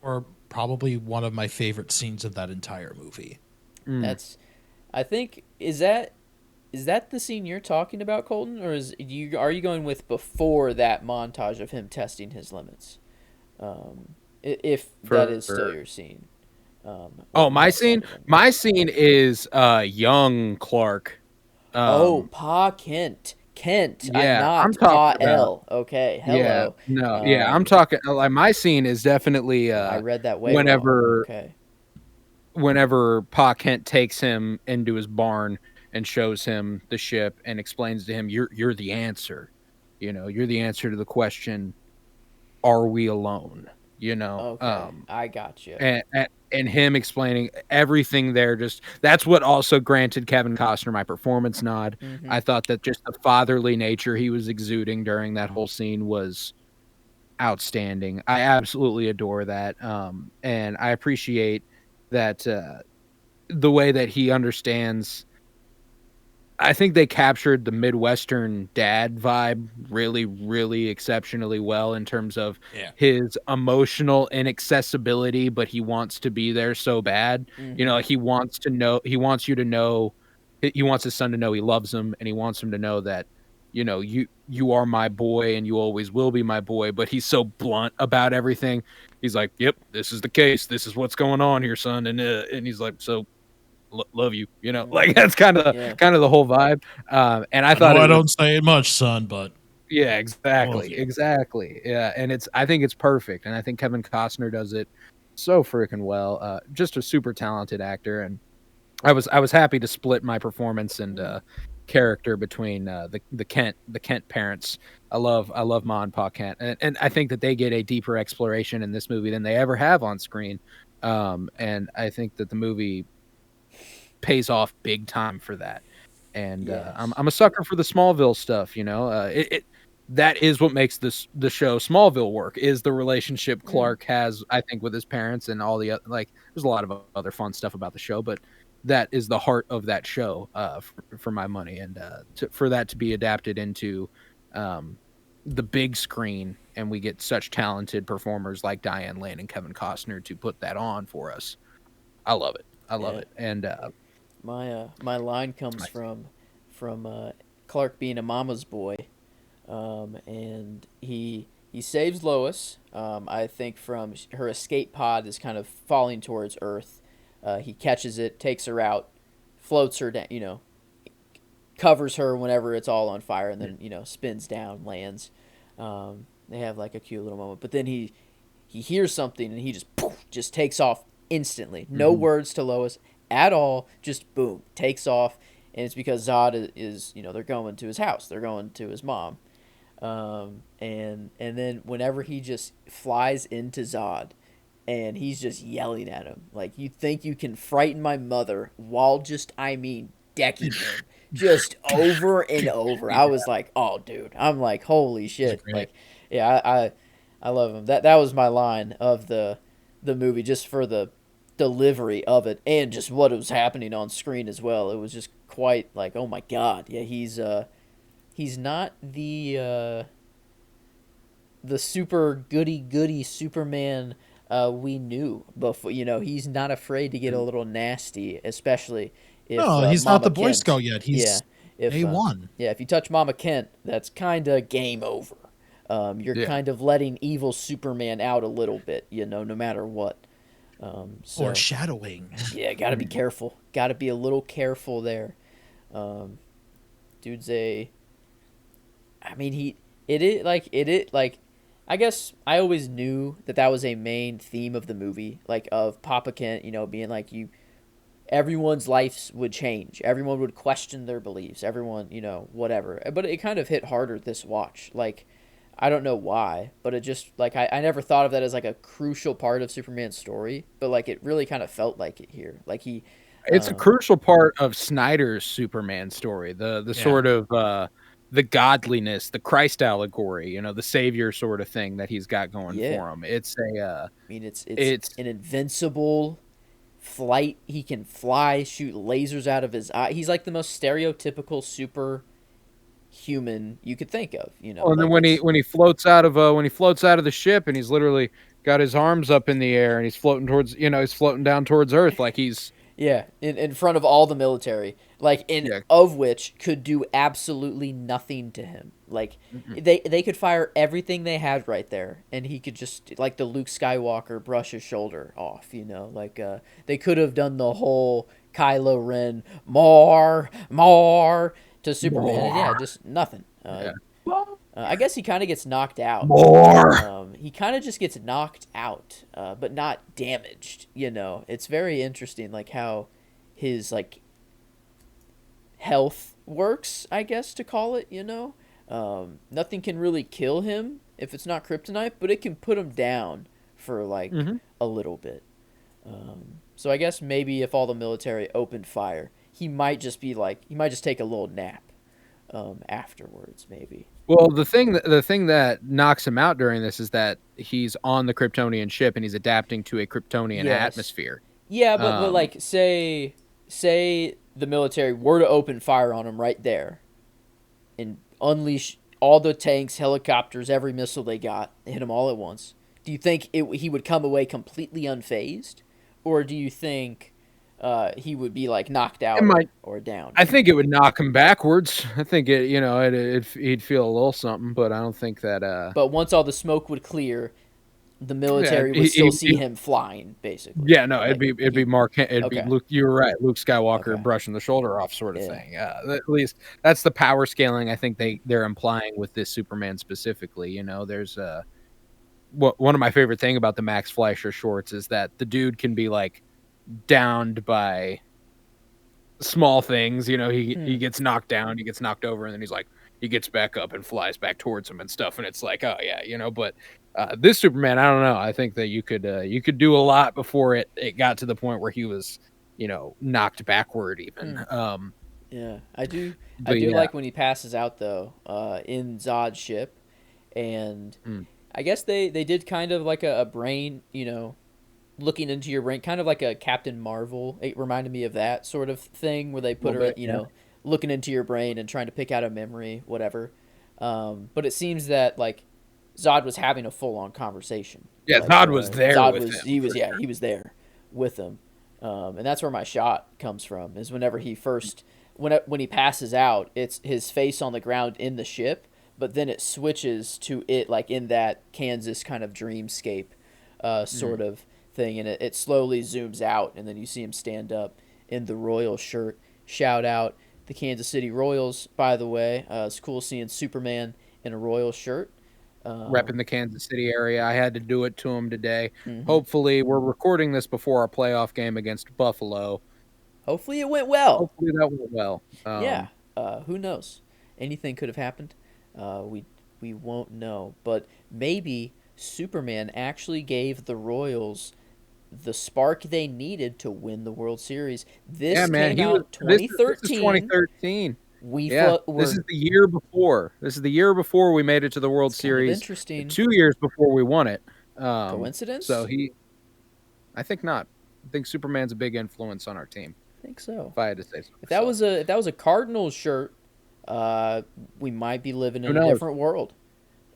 for probably one of my favorite scenes of that entire movie. I think, is that the scene you're talking about, Colton, or are you going with before that montage of him testing his limits? If that is still your scene. My scene is young Clark. Pa Kent. Yeah, I'm Pa L. Okay, hello. Yeah, no, I'm talking like my scene is definitely. I read that way. Whenever Pa Kent takes him into his barn and shows him the ship and explains to him, "You're the answer. You know, you're the answer to the question, are we alone?" You know. Okay, I got you. And him explaining everything there, that's what also granted Kevin Costner my performance nod. I thought that just the fatherly nature he was exuding during that whole scene was outstanding. I absolutely adore that. And I appreciate that the way that he understands. I think they captured the Midwestern dad vibe really, really exceptionally well in terms of his emotional inaccessibility, but he wants to be there so bad. You know, he wants you to know, he wants his son to know he loves him, and he wants him to know that, you know, you are my boy and you always will be my boy, but he's so blunt about everything. He's like, "Yep, this is the case. This is what's going on here, son." And he's like, "So love you," you know, like that's kind of the whole vibe. And I thought I don't say it much, son, but yeah, exactly. Yeah. And I think it's perfect. And I think Kevin Costner does it so freaking well. Just a super talented actor. And I was happy to split my performance and character between the Kent parents. I love Ma and Pa Kent. And I think that they get a deeper exploration in this movie than they ever have on screen. And I think that the movie pays off big time for that. And I'm a sucker for the Smallville stuff, you know. That is what makes the show Smallville work, is the relationship Clark has, I think, with his parents, and all the like. There's a lot of other fun stuff about the show, but that is the heart of that show, for my money. And for that to be adapted into the big screen, and we get such talented performers like Diane Lane and Kevin Costner to put that on for us, I love it. I love it. And my line comes from Clark being a mama's boy, and he saves Lois. I think from her escape pod is kind of falling towards Earth. He catches it, takes her out, floats her down, you know, covers her whenever it's all on fire, and then, you know, spins down, lands. They have like a cute little moment, but then he hears something and he just takes off instantly. No words to Lois at all, just boom, takes off. And it's because Zod is, you know, they're going to his house, they're going to his mom, and then whenever he just flies into Zod, and he's just yelling at him like, "You think you can frighten my mother?" while decking him just over and over. I was like, oh, dude, I'm like, holy shit, like, yeah, I love him. That was my line of the movie, just for the delivery of it and just what was happening on screen as well. It was just quite like, oh my god, yeah, he's not the super goody Superman we knew before. He's not afraid to get a little nasty, especially if No, he's Mama not the Boy Kent, Scout yet. He's A1. If you touch Mama Kent, that's kind of game over. You're kind of letting evil Superman out a little bit, no matter what. Foreshadowing. Yeah, gotta be careful. Gotta be a little careful there. Dude's I mean, I guess I always knew that was a main theme of the movie, like of Papa Kent, being like everyone's lives would change. Everyone would question their beliefs. Everyone, whatever. But it kind of hit harder this watch. Like, I don't know why, but it just, like, I never thought of that as, like, a crucial part of Superman's story. But, like, it really kind of felt like it here. Like, it's a crucial part of Snyder's Superman story. The sort of, the godliness, the Christ allegory, the savior sort of thing that he's got going for him. It's it's an invincible flight. He can fly, shoot lasers out of his eye. He's like the most stereotypical super human you could think of, and then when he floats out of the ship and he's literally got his arms up in the air and he's floating towards, he's floating down towards Earth like he's in front of all the military, like of which could do absolutely nothing to him. Like they could fire everything they had right there, and he could just, like the Luke Skywalker, brush his shoulder off. Like they could have done the whole Kylo Ren more to Superman. And just nothing. I guess he kind of gets knocked out. He kind of just gets knocked out, but not damaged. It's very interesting, like how his like health works, I guess to call it. Nothing can really kill him if it's not kryptonite, but it can put him down for like a little bit. So I guess maybe if all the military opened fire, he might just take a little nap afterwards, maybe. Well, the thing that knocks him out during this is that he's on the Kryptonian ship and he's adapting to a Kryptonian atmosphere. Yeah, but like say the military were to open fire on him right there and unleash all the tanks, helicopters, every missile they got, hit him all at once. Do you think he would come away completely unfazed, or do you think he would be like knocked out or down? I think it would knock him backwards. I think he'd feel a little something, but I don't think that. But once all the smoke would clear, the military would still see him flying, basically. Yeah, no, it'd be Mark. It'd be Luke. You were right, Luke Skywalker brushing the shoulder off, sort of thing. At least that's the power scaling I think they're implying with this Superman specifically. There's one of my favorite thing about the Max Fleischer shorts is that the dude can be like downed by small things. He gets knocked down, he gets knocked over, and then he gets back up and flies back towards him and stuff. And it's like, oh yeah, but this Superman, I don't know. I think that you could do a lot before it got to the point where he was, knocked backward even. Yeah, I do like when he passes out though, in Zod's ship, and I guess they did kind of like a brain, looking into your brain, kind of like a Captain Marvel. It reminded me of that sort of thing where they put her, looking into your brain and trying to pick out a memory, whatever. But it seems that like Zod was having a full-on conversation. Yeah, like, Zod was there. He was there with him, and that's where my shot comes from. Is whenever he first when he passes out, it's his face on the ground in the ship, but then it switches to it like in that Kansas kind of dreamscape, sort of thing, and it slowly zooms out, and then you see him stand up in the Royal shirt. Shout out the Kansas City Royals, by the way. It's cool seeing Superman in a Royal shirt. Repping the Kansas City area. I had to do it to him today. Hopefully, we're recording this before our playoff game against Buffalo. Hopefully it went well. Hopefully that went well. Who knows? Anything could have happened. We won't know. But maybe Superman actually gave the Royals the spark they needed to win the World Series. This came out 2013. This is 2013. This is the year before. This is the year before we made it to the World Series. Interesting. 2 years before we won it. Coincidence? So I think not. I think Superman's a big influence on our team. I think so. If I had to say so. If that was a Cardinals shirt, we might be living in a different world.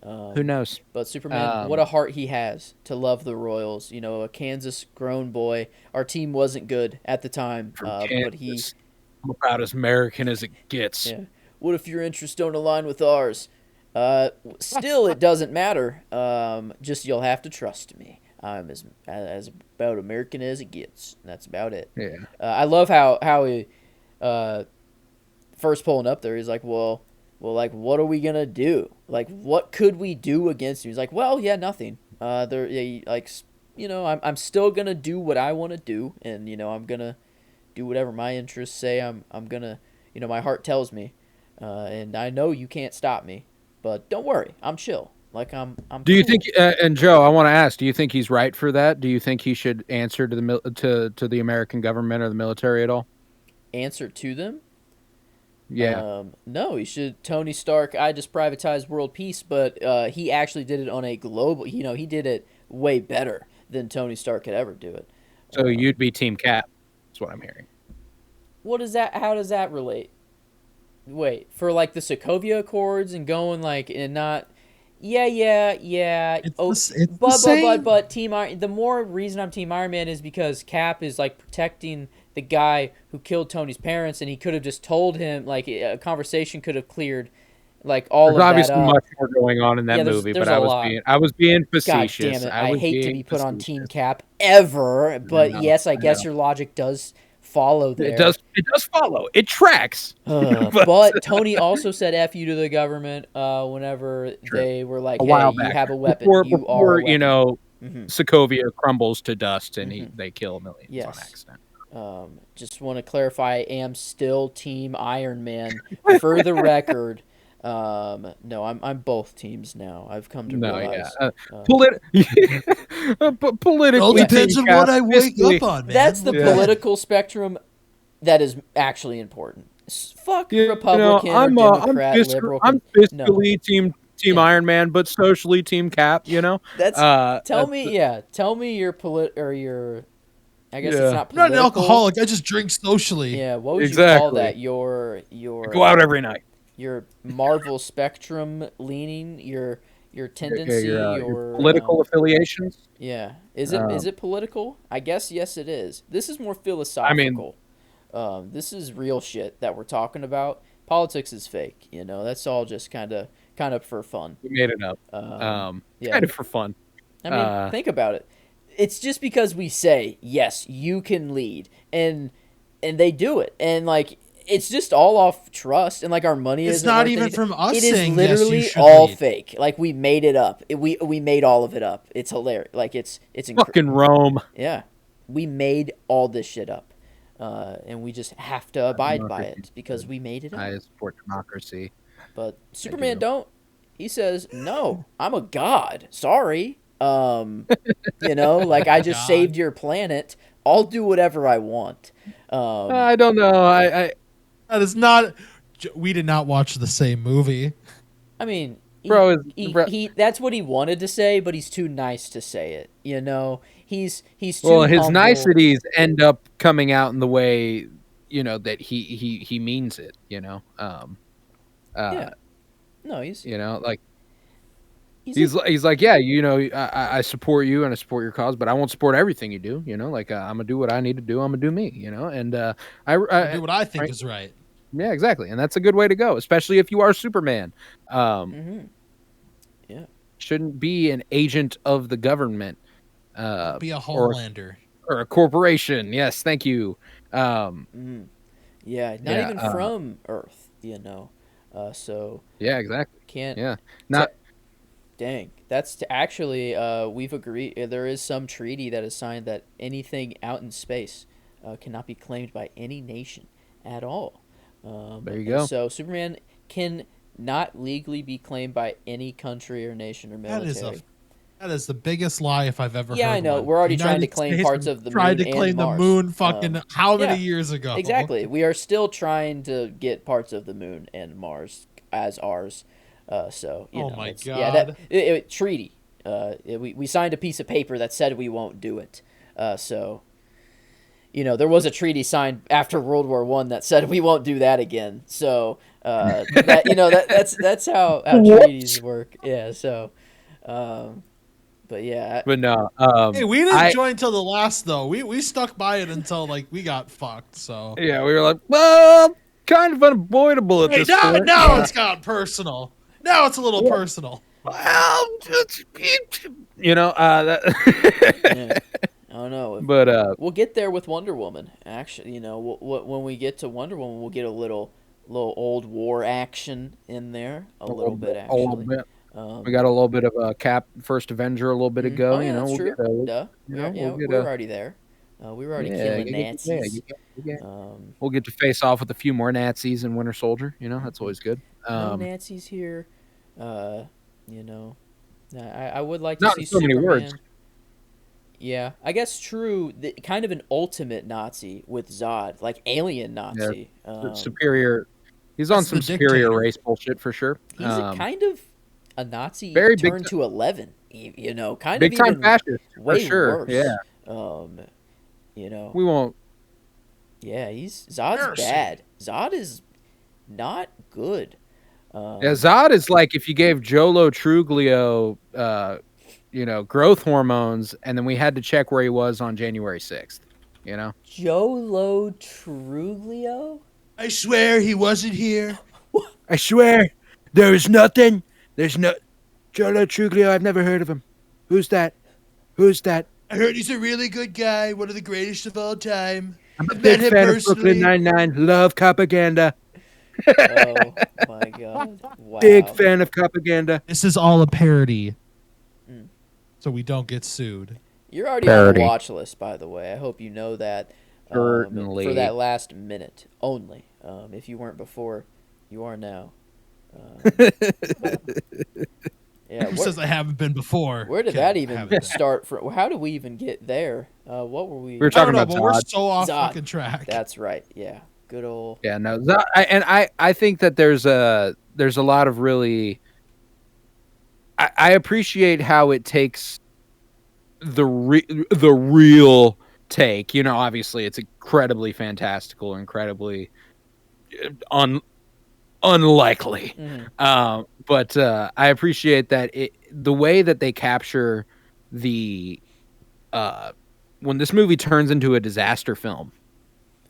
Who knows? But Superman, what a heart he has to love the Royals. You know, a Kansas-grown boy. Our team wasn't good at the time, but I'm about as American as it gets. Yeah. What if your interests don't align with ours? Still, it doesn't matter. Just you'll have to trust me. I'm as about American as it gets. That's about it. Yeah. I love how he first pulling up there. He's like, well, like, what are we gonna do? Like, what could we do against you? He's like, well, yeah, nothing. I'm still gonna do what I want to do, and I'm gonna do whatever my interests say. I'm gonna, my heart tells me, and I know you can't stop me. But don't worry, I'm chill. Like I'm. Do you think? And Joe, I want to ask: do you think he's right for that? Do you think he should answer to the American government or the military at all? Answer to them? Yeah. No, he should. Tony Stark. I just privatized world peace, but he actually did it on a global. He did it way better than Tony Stark could ever do it. So you'd be Team Cap. That's what I'm hearing. What is that? How does that relate? Wait, for like the Sokovia Accords and going like and not. Yeah. But Team Iron. The more reason I'm Team Iron Man is because Cap is like protecting the guy who killed Tony's parents, and he could have just told him, like, a conversation could have cleared, like, all There's of that obviously up. much more going on in that movie, there's but I was being facetious. God damn it! I hate to be put on Team Cap ever, but yes, I guess your logic does follow there. It does follow. It tracks. But Tony also said "F you" to the government whenever they were like, "Hey, you have a weapon. You are a weapon." Sokovia crumbles to dust and they kill millions on accident. Just want to clarify, I am still Team Iron Man for the record. No, I'm both teams now. I've come to realize. Politically, all depends on what I wake up on, man. That's the political spectrum that is actually important. Fuck Republican or Democrat, liberal. I'm fiscally Team Iron Man, but socially Team Cap. That's tell me your. I guess it's not political. I'm not an alcoholic. I just drink socially. Yeah, what would you call that? Your I go out every night. Your Marvel spectrum leaning, your tendency, your political affiliations. Yeah, is it political? I guess yes, it is. This is more philosophical. This is real shit that we're talking about. Politics is fake. That's all just kind of for fun. We made it up. Kind of for fun. I mean, think about it. It's just because we say, yes, you can lead, and they do it. And, like, it's just all off trust, and, like, our money is... It's not even from us saying, it is literally all fake. Like, we made it up. We made all of it up. It's hilarious. Like, it's fucking Rome. Yeah. We made all this shit up. And we just have to abide by it because we made it up. I support democracy. But Superman don't. He says, no, I'm a god. Sorry. Like I just saved your planet. I'll do whatever I want. I don't know. I that is not. We did not watch the same movie. I mean, he that's what he wanted to say, but he's too nice to say it. He's too well. His humble. Niceties end up coming out in the way that he means it. Yeah. No, he's like. He's like, yeah, I support you and I support your cause, but I won't support everything you do. Like I'm gonna do what I need to do. I'm gonna do me. And I do what I think is right. Yeah, exactly, and that's a good way to go, especially if you are Superman. Yeah, shouldn't be an agent of the government. Be a Homelander or a corporation. Yes, thank you. Yeah, not even from Earth. So yeah, exactly. Can't. Yeah, not. Dang, that's actually we've agreed. There is some treaty that is signed that anything out in space cannot be claimed by any nation at all. There you go. So Superman can not legally be claimed by any country or nation or military. That is the biggest lie if I've ever heard. Yeah, I know. We're already trying to claim parts of the moon. Tried to claim the moon fucking how many years ago? Exactly. We are still trying to get parts of the moon and Mars as ours. So my god, treaty. We signed a piece of paper that said we won't do it. So there was a treaty signed after World War I that said we won't do that again. So that's how treaties work. Yeah. So, but yeah. But no. Hey, we didn't join till the last though. We stuck by it until like we got fucked. So yeah, we were like, well, kind of unavoidable at this point. Now it's got personal. Now it's a little personal. Well, Yeah. I don't know. But we'll get there with Wonder Woman. Actually, when we get to Wonder Woman, we'll get a little old war action in there. A little bit, actually. A little bit. We got a little bit of a Cap First Avenger a little bit ago. Oh, yeah, that's true. We're already there. We were already killing Nazis. We'll get to face off with a few more Nazis in Winter Soldier. That's always good. No Nazis here. I would like to see so Superman. many words. Yeah, I guess true. Kind of an ultimate Nazi with Zod, like alien Nazi. Yeah, superior. He's on some superior race bullshit for sure. He's kind of a Nazi very turned to 11. Kind big of time even fascist way for sure. Worse. Yeah. We won't. Yeah, Zod's bad. Zod is not good. Zod is like if you gave Jolo Truglio, growth hormones, and then we had to check where he was on January 6th. Jolo Truglio? I swear he wasn't here. I swear there is nothing. There's no Jolo Truglio. I've never heard of him. Who's that? I heard he's a really good guy, one of the greatest of all time. I'm a big fan of Brooklyn Nine-Nine. Love propaganda. Oh my god! Wow. Big fan of propaganda. This is all a parody, so we don't get sued. You're already on the watch list, by the way. I hope you know that. Certainly. For that last minute only. If you weren't before, you are now. Who says I haven't been before? Where did that even start from? How did we even get there? What were we? We were talking about Zod. We're so off fucking track. That's right. Yeah. Good old. Yeah, no. I think that there's a lot of really. I appreciate how it takes the real take. Obviously it's incredibly fantastical, incredibly unlikely. Mm-hmm. But I appreciate that the way that they capture the when this movie turns into a disaster film.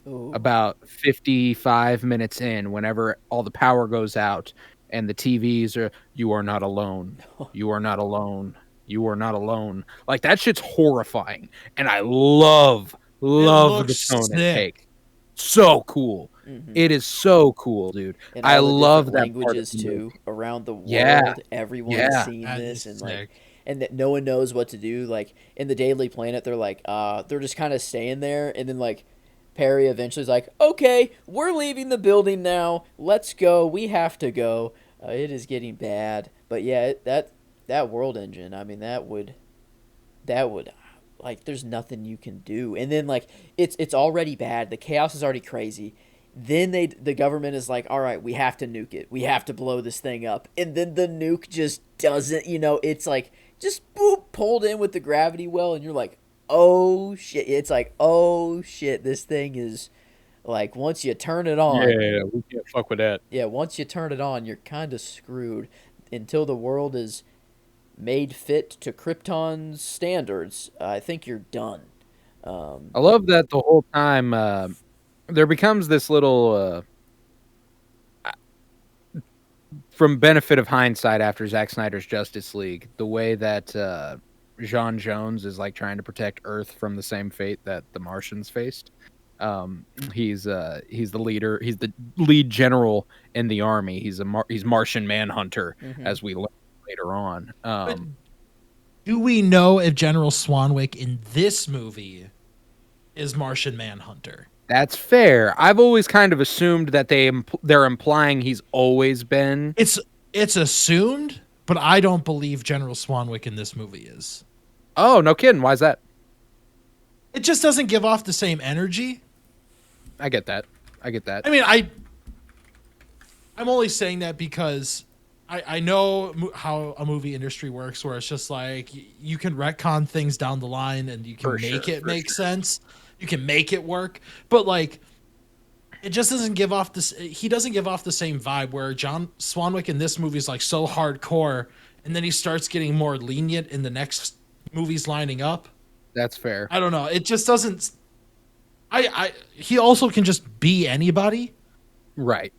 Ooh. About 55 minutes in, whenever all the power goes out and the TVs are, you are not alone. You are not alone. You are not alone. Like, that shit's horrifying. And I love the tone it takes. So cool. Mm-hmm. It is so cool, dude. And I love that languages too around the world. Everyone's seen this and that no one knows what to do. Like in the Daily Planet, they're like, they're just kind of staying there, and then like Perry eventually is like, okay, we're leaving the building now. Let's go. We have to go. It is getting bad. But yeah, that world engine, I mean, that would like, there's nothing you can do. And then like it's already bad. The chaos is already crazy. Then the government is like, all right, we have to nuke it. We have to blow this thing up. And then the nuke just doesn't, it's like just boop, pulled in with the gravity well, and you're like, oh shit. It's like, oh shit, this thing is like, once you turn it on. Yeah, we can't fuck with that. Yeah, once you turn it on, you're kind of screwed until the world is made fit to Krypton's standards. I think you're done. I love that the whole time there becomes this little from benefit of hindsight after Zack Snyder's Justice League, the way that J'onn J'onzz is like trying to protect Earth from the same fate that the Martians faced. He's the leader. He's the lead general in the army. He's Martian Manhunter, as we learn later on. Do we know if General Swanwick in this movie is Martian Manhunter? That's fair. I've always kind of assumed that they're implying he's always been. It's assumed, but I don't believe General Swanwick in this movie is. Oh, no kidding. Why is that? It just doesn't give off the same energy. I get that. I mean, I'm only saying that because I know how a movie industry works, where it's just like you can retcon things down the line and you can make it make sense. You can make it work, but like it just doesn't give off this. He doesn't give off the same vibe where John Swanwick in this movie is like so hardcore, and then he starts getting more lenient in the next movies lining up. That's fair. I don't know. It just doesn't. He also can just be anybody, right?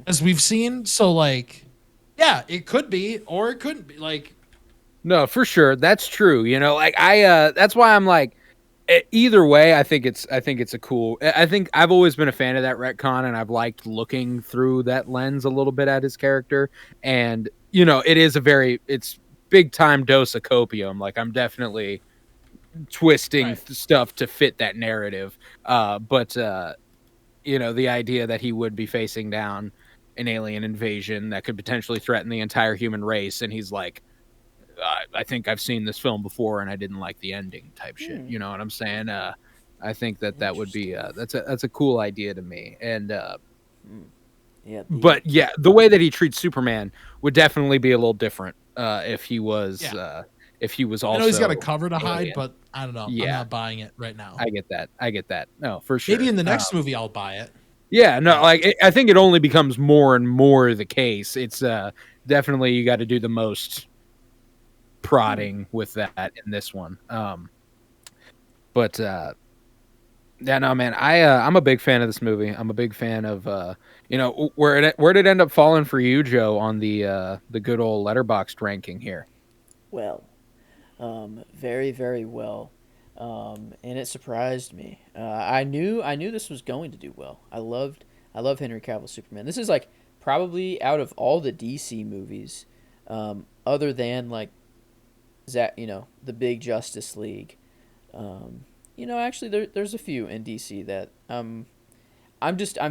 As we've seen. So like, yeah, it could be, or it couldn't be. Like, no, for sure, that's true. You know, like that's why I'm like, either way, I think it's a cool. I think I've always been a fan of that retcon, and I've liked looking through that lens a little bit at his character. And you know, it's big time dose of copium. Like I'm definitely twisting stuff to fit that narrative. But you know, the idea that he would be facing down an alien invasion that could potentially threaten the entire human race, and he's like, I think I've seen this film before and I didn't like the ending type shit. You know what I'm saying? I think that would be that's a cool idea to me. And but yeah, the way that he treats Superman would definitely be a little different if he was also. I know he's got a cover to hide, but I don't know. Yeah. I'm not buying it right now. I get that. No, for sure. Maybe in the next movie I'll buy it. Yeah, no, like I think it only becomes more and more the case. It's definitely you got to do the most prodding with that in this one. But yeah, no, man, I'm a big fan of this movie. I'm a big fan of you know, where did it end up falling for you, Joe, on the good old Letterboxd ranking here? Well, very, very well. And it surprised me. I knew this was going to do well. I love Henry Cavill Superman. This is like probably out of all the DC movies, other than like the big Justice League. Actually there's a few in DC that I'm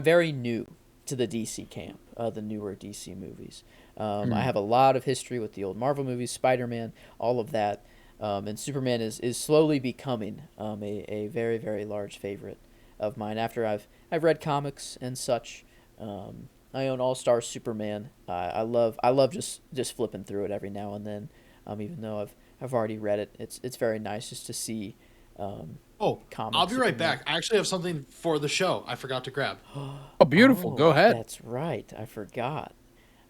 very new to the DC camp, the newer DC movies. I have a lot of history with the old Marvel movies, Spider-Man, all of that. And Superman is slowly becoming a very, very large favorite of mine. After I've read comics and such, I own All Star Superman. I love just flipping through it every now and then. Even though I've already read it, it's very nice just to see. Comics I'll be right back. I actually have something for the show I forgot to grab. Oh, beautiful! Go ahead. That's right. I forgot.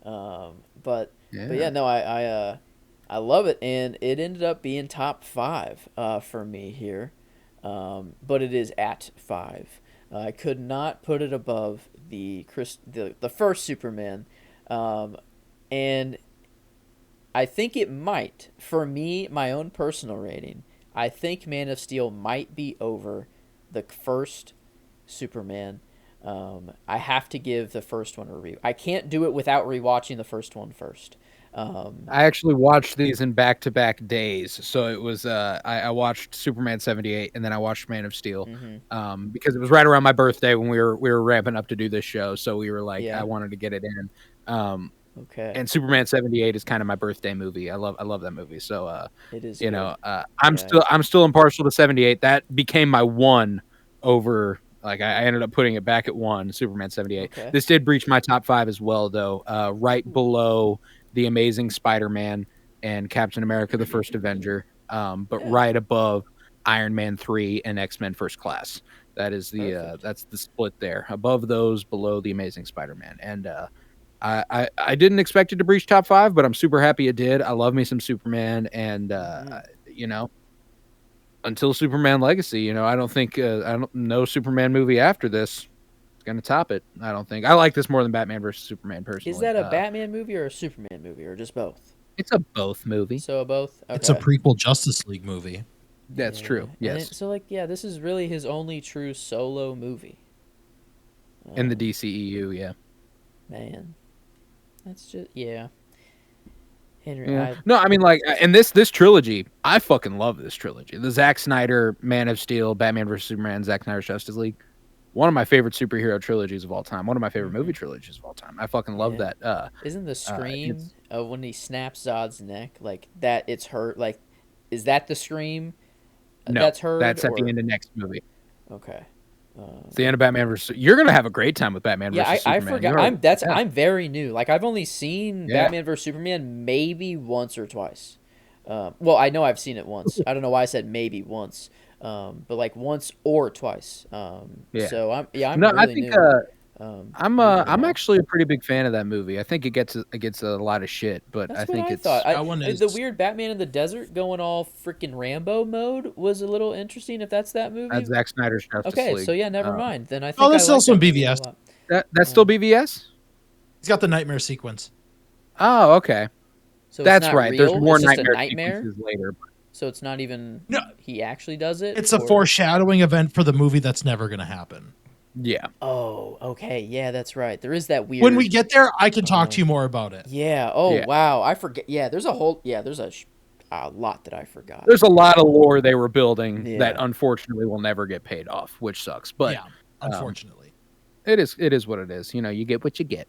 But yeah, no, I love it, and it ended up being top 5 for me here, but it is at 5. I could not put it above the first Superman, and I think it might, for me, my own personal rating, I think Man of Steel might be over the first Superman. I have to give the first one a review. I can't do it without rewatching the first one first. I actually watched these in back-to-back days. So it was I watched Superman 78 and then I watched Man of Steel because it was right around my birthday when we were ramping up to do this show. So we were like, I wanted to get it in. Okay. And Superman 78 is kind of my birthday movie. I love that movie. So it is. I'm still impartial to 78. That became my one over. Like I ended up putting it back at 1, Superman 78. Okay. This did breach my top 5 as well, though. Right below The Amazing Spider-Man and Captain America: The First Avenger, but right above Iron Man 3 and X-Men: First Class. That is that's the split there. Above those, below The Amazing Spider-Man, and I didn't expect it to breach top 5, but I'm super happy it did. I love me some Superman, and until Superman Legacy, I don't think no Superman movie after this is going to top it. I don't think. I like this more than Batman versus Superman personally. Is that a Batman movie or a Superman movie or just both? It's a both movie. So both. Okay. It's a prequel Justice League movie. That's true. Yes. This is really his only true solo movie. In the DCEU, yeah. Man, that's just Henry, yeah. No, I mean, like, and this trilogy, I fucking love this trilogy. The Zack Snyder, Man of Steel, Batman vs. Superman, Zack Snyder's Justice League. One of my favorite superhero trilogies of all time. One of my favorite movie trilogies of all time. I fucking love that. Isn't the scream of when he snaps Zod's neck, like, that it's hurt? Like, is that the scream no, that's heard? That's at the end of next movie. Okay. It's the end of Batman versus. You're gonna have a great time with Batman versus Superman. I forgot. I'm very new. Like I've only seen Batman versus Superman maybe once or twice. Well, I know I've seen it once. I don't know why I said maybe once. But like once or twice. So I'm really I think new. I'm actually a pretty big fan of that movie. I think it gets a lot of shit, but That's I think what I thought. is The weird Batman in the desert going all freaking Rambo mode was a little interesting. If that's that movie, Zack Snyder's Justice okay. League. So yeah, never mind. Then I think that's I like also in that movie a BVS. lot. That's still BVS. He's got the nightmare sequence. Oh, okay. So that's it's not right. real? There's more it's just nightmare a nightmare sequences later. So it's not even. No, he actually does it. It's a foreshadowing event for the movie that's never going to happen. Yeah. Oh, okay. Yeah, that's right. There is that weird. When we get there, I can talk to you more about it. Yeah. Oh, yeah. Wow. I forget. Yeah. There's a whole. Yeah. There's a lot that I forgot. There's a lot of lore they were building that unfortunately will never get paid off, which sucks. But yeah, unfortunately, it is what it is. You know, you get what you get.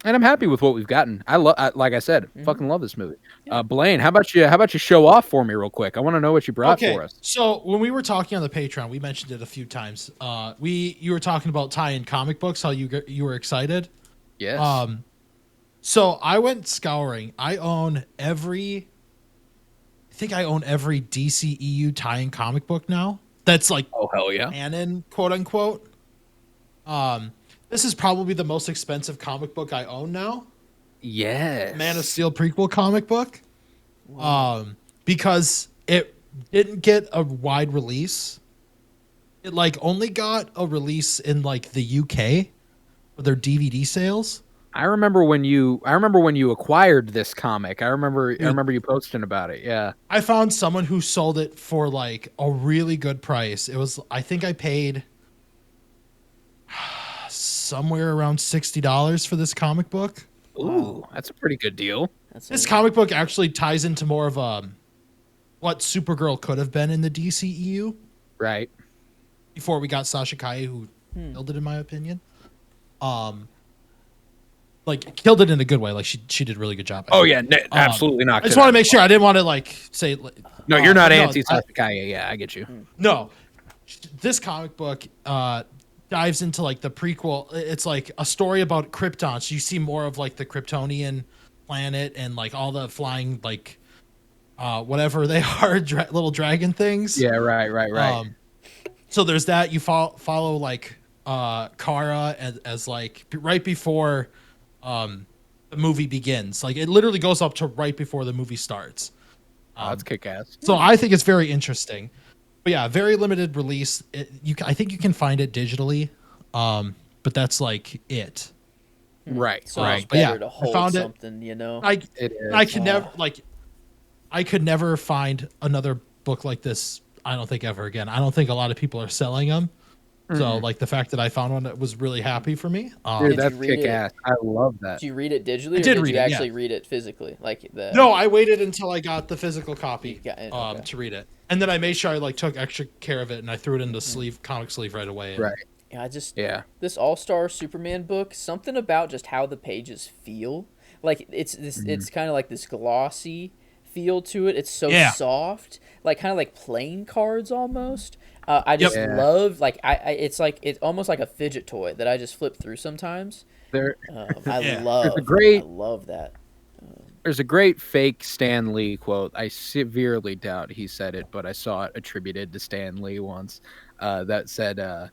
And I'm happy with what we've gotten. Like I said, fucking love this movie. Yeah. Blaine, how about you show off for me real quick? I want to know what you brought for us. So when we were talking on the Patreon, we mentioned it a few times. You were talking about tie-in comic books, how you were excited. Yes. So I went scouring. I own every DCEU tie-in comic book now. That's like, oh hell yeah, canon, quote unquote. This is probably the most expensive comic book I own now. Yes. Man of Steel prequel comic book. Wow. Because it didn't get a wide release. It like only got a release in like the UK for their DVD sales. I remember when you acquired this comic. I remember you posting about it. Yeah. I found someone who sold it for like a really good price. It was, I think I paid somewhere around $60 for this comic book. Ooh, that's a pretty good deal. This comic book actually ties into more of what Supergirl could have been in the DCEU. Right. Before we got Sasha Calle, who killed it in my opinion. Like killed it in a good way. Like she did a really good job. Oh yeah, absolutely not. I just want to make sure I didn't want to like say. No, you're not anti Sasha Calle. Yeah, I get you. No, this comic book dives into like the prequel. It's like a story about Krypton. So you see more of like the Kryptonian planet and like all the flying like whatever they are, little dragon things. Yeah, right. So there's that. You follow like Kara as like right before the movie begins. Like it literally goes up to right before the movie starts. That's kick-ass. So I think it's very interesting. But yeah, very limited release. I think you can find it digitally, but that's like it. Right. So right. But yeah, to hold I found something, you know. I could never find another book like this. I don't think ever again. I don't think a lot of people are selling them. So like the fact that I found one that was really happy for me. Dude, that's kick-ass. I love that. Did you read it digitally? Did you actually read it physically? No, I waited until I got the physical copy to read it, and then I made sure I like took extra care of it, and I threw it in the comic sleeve right away. Right. Yeah, this All-Star Superman book, something about just how the pages feel. Like it's kind of like this glossy feel to it. It's so soft, like kind of like playing cards almost. I just love it's almost like a fidget toy that I just flip through sometimes. I love that. There's a great fake Stan Lee quote. I severely doubt he said it, but I saw it attributed to Stan Lee once. That said,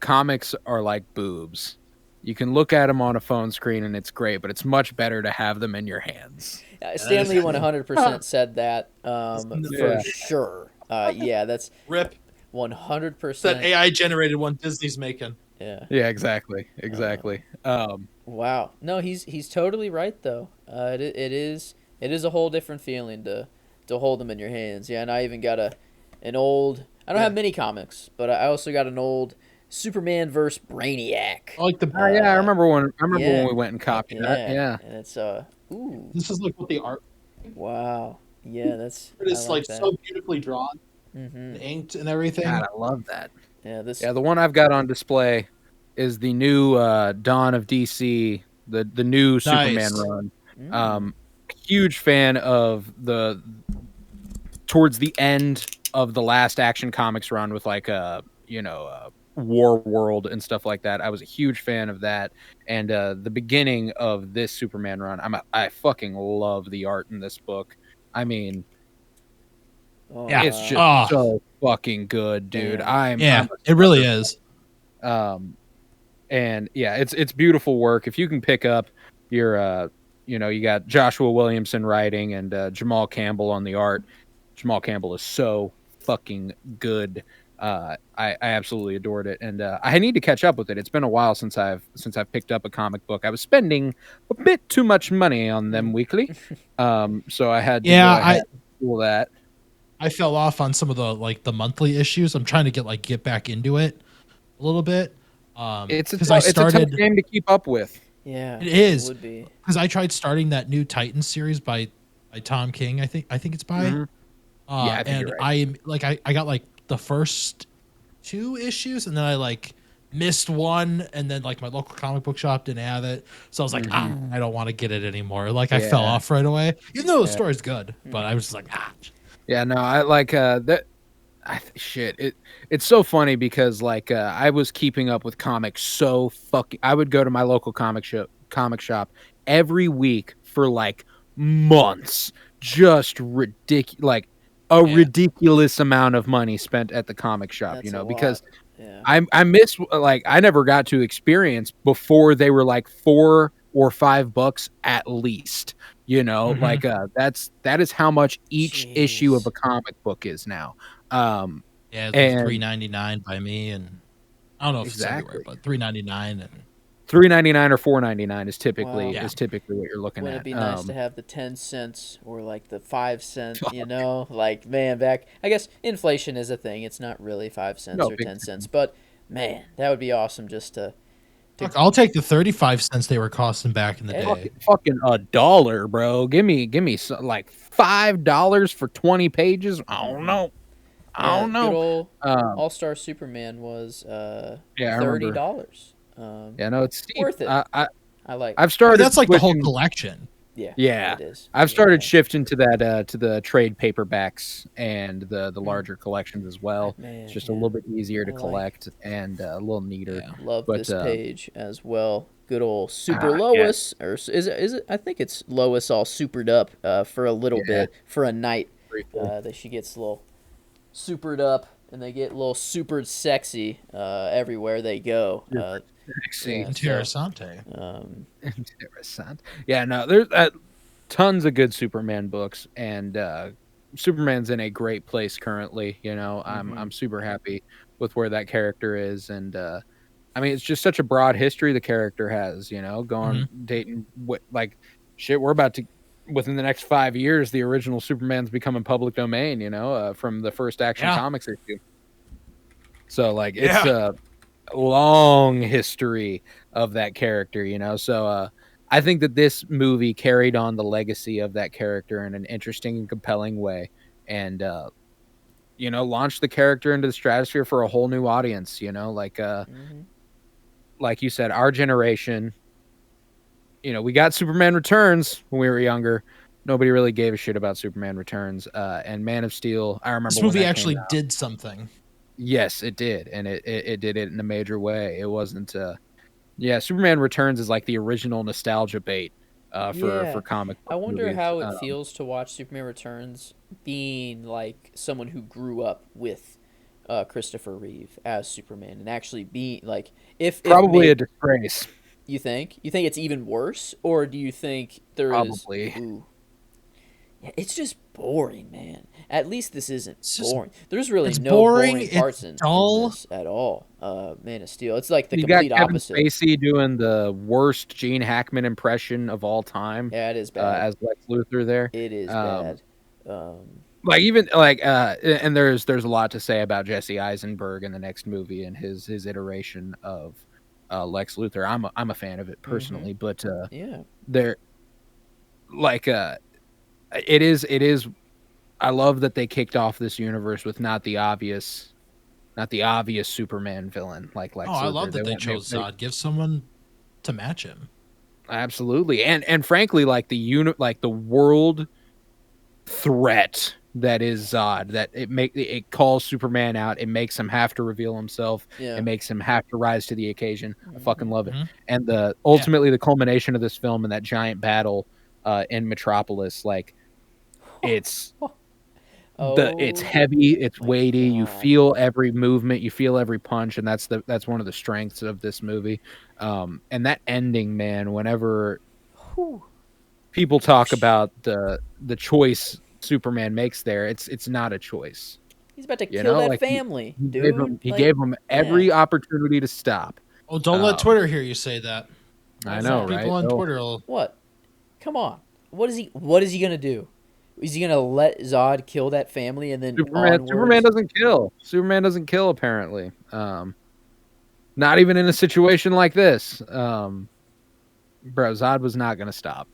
comics are like boobs. You can look at them on a phone screen and it's great, but it's much better to have them in your hands. Stan Lee 100% said that for sure. That's rip. 100%. That AI generated one Disney's making. Yeah. Yeah, exactly. Wow. No, he's totally right though. It is a whole different feeling to hold them in your hands. Yeah, and I even got an old. I don't have many comics, but I also got an old Superman vs. Brainiac. I like the. I remember when we went and copied that. Yeah. And it's ooh. This is like what the art. Wow. Yeah, that's. It's like so beautifully drawn. Mm-hmm. Inked and everything. God, I love that. Yeah, the one I've got on display is the new Dawn of DC, the new Superman run. Huge fan of towards the end of the last Action Comics run with like War World and stuff like that. I was a huge fan of that. And the beginning of this Superman run, I fucking love the art in this book. I mean, it's just so fucking good, dude. It really is. And yeah, it's beautiful work. If you can pick up your you got Joshua Williamson writing and Jamal Campbell on the art. Jamal Campbell is so fucking good. I absolutely adored it, and I need to catch up with it. It's been a while since I've picked up a comic book. I was spending a bit too much money on them weekly, so I had to go ahead and do that. I fell off on some of the monthly issues. I'm trying to get back into it a little bit. It's a tough game to keep up with. Yeah, it is. It would be, because I tried starting that new Titans series by Tom King. I think it's by. Mm-hmm. I think you're right. I got like the first 2 issues, and then I missed one, and then my local comic book shop didn't have it, so I was like, I don't want to get it anymore. I fell off right away, even though the story's good, but I was just like, Yeah, no, I like that. It's so funny because I was keeping up with comics so fucking. I would go to my local comic shop every week for months, just ridiculous, ridiculous amount of money spent at the comic shop. That's because yeah. I miss I never got to experience before they were $4 or $5 at least. That is how much each issue of a comic book is now. It's $3.99 by me, and I don't know if it's everywhere, but $3.99 and $3.99 or $4.99 is typically what you're looking at. Wouldn't it be nice to have the 10 cents or the 5 cent? Man, back. I guess inflation is a thing. It's not really 5 cents or 10 cents, but man, that would be awesome just to. I'll take the 35 cents they were costing back in the day. Fucking $1, bro. Give me $5 for 20 pages. I don't know. Good old All-Star Superman was $30. It's steep. Worth it. I've started. That's the whole collection. Yeah. It is. I've started shifting to that to the trade paperbacks and the larger collections as well. It's just a little bit easier to collect and a little neater. Love this page as well. Good old Super Lois, or is it? I think it's Lois all supered up for a little bit for a night. That she gets a little supered up, and they get a little supered sexy everywhere they go. Interessante. Interessante. Yeah, no, there's tons of good Superman books, and Superman's in a great place currently. I'm super happy with where that character is, and it's just such a broad history the character has. Dating we're about to. Within the next 5 years, the original Superman's becoming public domain, from the first Action Comics issue. So, it's a long history of that character, So, I think that this movie carried on the legacy of that character in an interesting and compelling way, and launched the character into the stratosphere for a whole new audience. Like you said, our generation. We got Superman Returns when we were younger. Nobody really gave a shit about Superman Returns. And Man of Steel, I remember this movie actually did something. Yes, it did. And it did it in a major way. It wasn't... Superman Returns is the original nostalgia bait for comic book I wonder movies. how it feels to watch Superman Returns being someone who grew up with Christopher Reeve as Superman and actually being Probably a disgrace. You think? You think it's even worse? Or do you think there Probably. is... Ooh. Yeah, it's just boring, man. At least this isn't boring. There's really no boring parts in this at all. Man of Steel. It's the complete opposite. You got Kevin Spacey doing the worst Gene Hackman impression of all time. Yeah, it is bad. As Lex Luthor there. It is bad. And there's a lot to say about Jesse Eisenberg in the next movie and his iteration of Lex Luthor. I'm a fan of it personally, but they're it is. I love that they kicked off this universe with not the obvious Superman villain like Lex Luthor. I love that they chose Zod. Give someone to match him. Absolutely, and frankly, the world threat that is Zod, that it calls Superman out, it makes him have to reveal himself, it makes him have to rise to the occasion. I fucking love it. And ultimately the culmination of this film and that giant battle in Metropolis, like it's it's heavy, it's weighty, you feel every movement, you feel every punch, and that's one of the strengths of this movie. And that ending, man, whenever people talk about the choice Superman makes there, it's not a choice. He's about to kill that family, dude. He gave him every opportunity to stop. Oh, don't let Twitter hear you say that. I know, right? People on Twitter What? Come on. What is he gonna do? Is he gonna let Zod kill that family and then Superman doesn't kill. Superman doesn't kill, apparently. Not even in a situation like this. Bro, Zod was not gonna stop.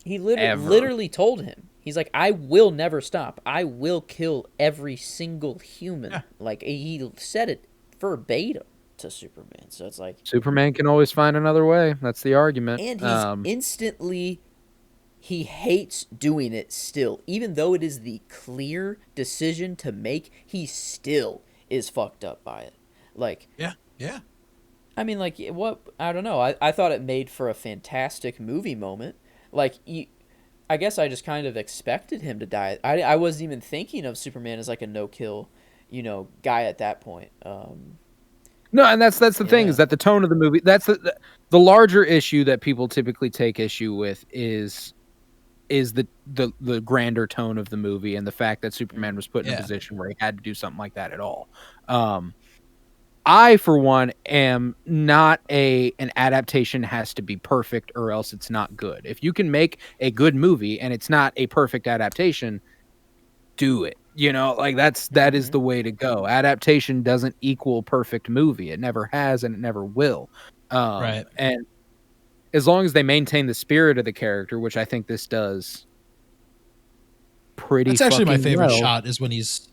He literally told him. He's like, I will never stop. I will kill every single human. Yeah. Like, he said it verbatim to Superman. So it's like, Superman can always find another way. That's the argument. And he's instantly, he hates doing it still. Even though it is the clear decision to make, he still is fucked up by it. Like, yeah. I mean, like, what? I don't know. I thought it made for a fantastic movie moment. Like, I guess I just kind of expected him to die. I wasn't even thinking of Superman as like a no-kill, guy at that point. No, and that's the thing, is that the tone of the movie, that's the larger issue that people typically take issue with is the grander tone of the movie and the fact that Superman was put in a position where he had to do something like that at all. I, for one, am not an adaptation has to be perfect or else it's not good. If you can make a good movie and it's not a perfect adaptation, do it. Like that is the way to go. Adaptation doesn't equal perfect movie. It never has and it never will. Right. And as long as they maintain the spirit of the character, which I think this does pretty That's actually my favorite well. shot is when he's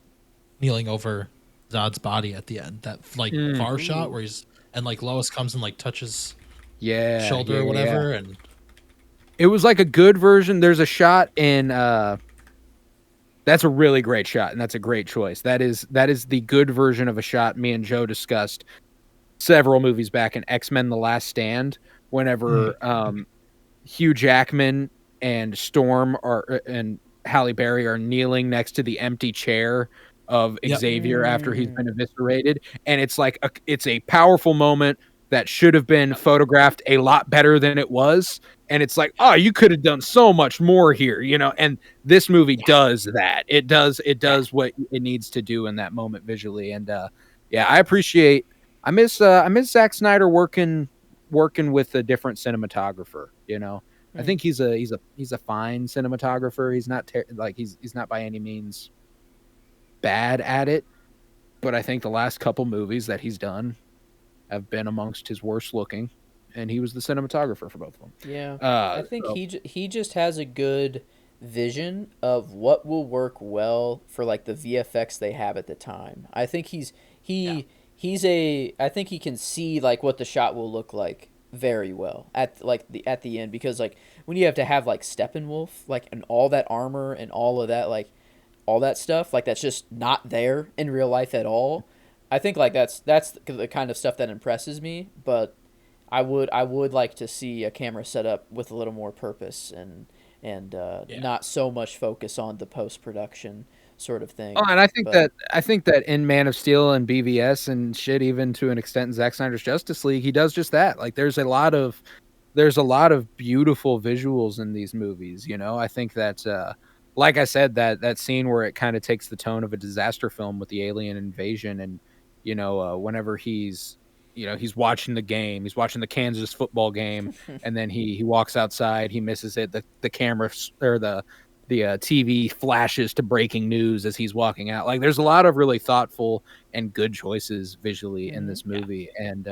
kneeling over Zod's body at the end. That far shot where he's and like Lois comes and like touches shoulder or whatever, and it was like a good version. There's a shot in that's a really great shot, and that's a great choice. That is the good version of a shot me and Joe discussed several movies back in X-Men: The Last Stand, whenever Hugh Jackman and Storm and Halle Berry are kneeling next to the empty chair of Xavier after he's been eviscerated, and it's like it's a powerful moment that should have been photographed a lot better than it was, and it's like, oh, you could have done so much more here, and this movie does that. It does what it needs to do in that moment visually, and I miss Zack Snyder working with a different cinematographer. I think he's a fine cinematographer. He's not he's not by any means bad at it, but I think the last couple movies that he's done have been amongst his worst looking, and he was the cinematographer for both of them. Yeah, I think he just has a good vision of what will work well for like the VFX they have at the time. I think I think he can see like what the shot will look like very well at the end, because like when you have to have like Steppenwolf like and all that armor and all of that like all that stuff like that's just not there in real life at all. I think like that's the kind of stuff that impresses me, but I would like to see a camera set up with a little more purpose and not so much focus on the post-production sort of thing. Oh, and I think that in Man of Steel and BVS and shit, even to an extent in Zack Snyder's Justice League, he does just that. Like there's a lot of beautiful visuals in these movies. I think that like I said, that scene where it kind of takes the tone of a disaster film with the alien invasion, and whenever he's watching the game, he's watching the Kansas football game, and then he walks outside, he misses it, the camera or the TV flashes to breaking news as he's walking out. Like there's a lot of really thoughtful and good choices visually in this movie, and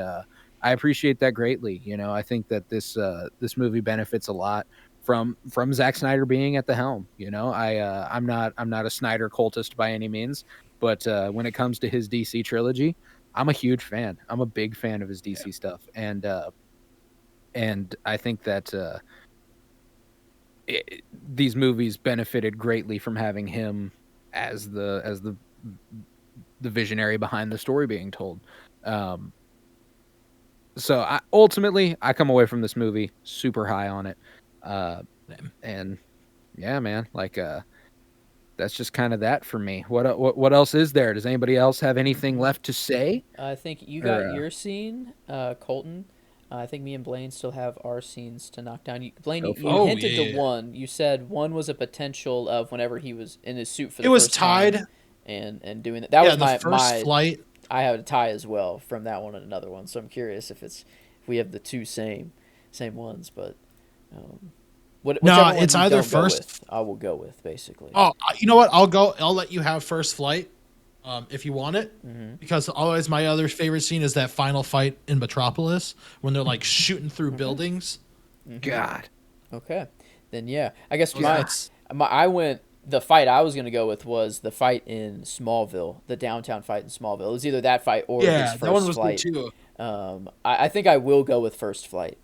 I appreciate that greatly. I think that this movie benefits a lot from Zack Snyder being at the helm. I'm not a Snyder cultist by any means, but when it comes to his DC trilogy, I'm a huge fan. I'm a big fan of his DC stuff, and I think that these movies benefited greatly from having him as the visionary behind the story being told. So ultimately, I come away from this movie super high on it. And yeah, man, like that's just kind of that for me. What else is there? Does anybody else have anything left to say? I think you got your scene, Colton. I think me and Blaine still have our scenes to knock down. Blaine, you hinted to one. You said one was a potential of whenever he was in his suit for the first time. It was tied. And doing that. That was my first flight. I have a tie as well from that one and another one. So I'm curious if we have the two same ones. But no, it's either first. I will go with basically. Oh, you know what? I'll let you have first flight. If you want it, because otherwise my other favorite scene is that final fight in Metropolis when they're like shooting through buildings. God. Okay, then yeah, I guess the fight I was gonna go with was the fight in Smallville, the downtown fight in Smallville. It was either that fight or his first that one was flight. Good too. I think I will go with first flight.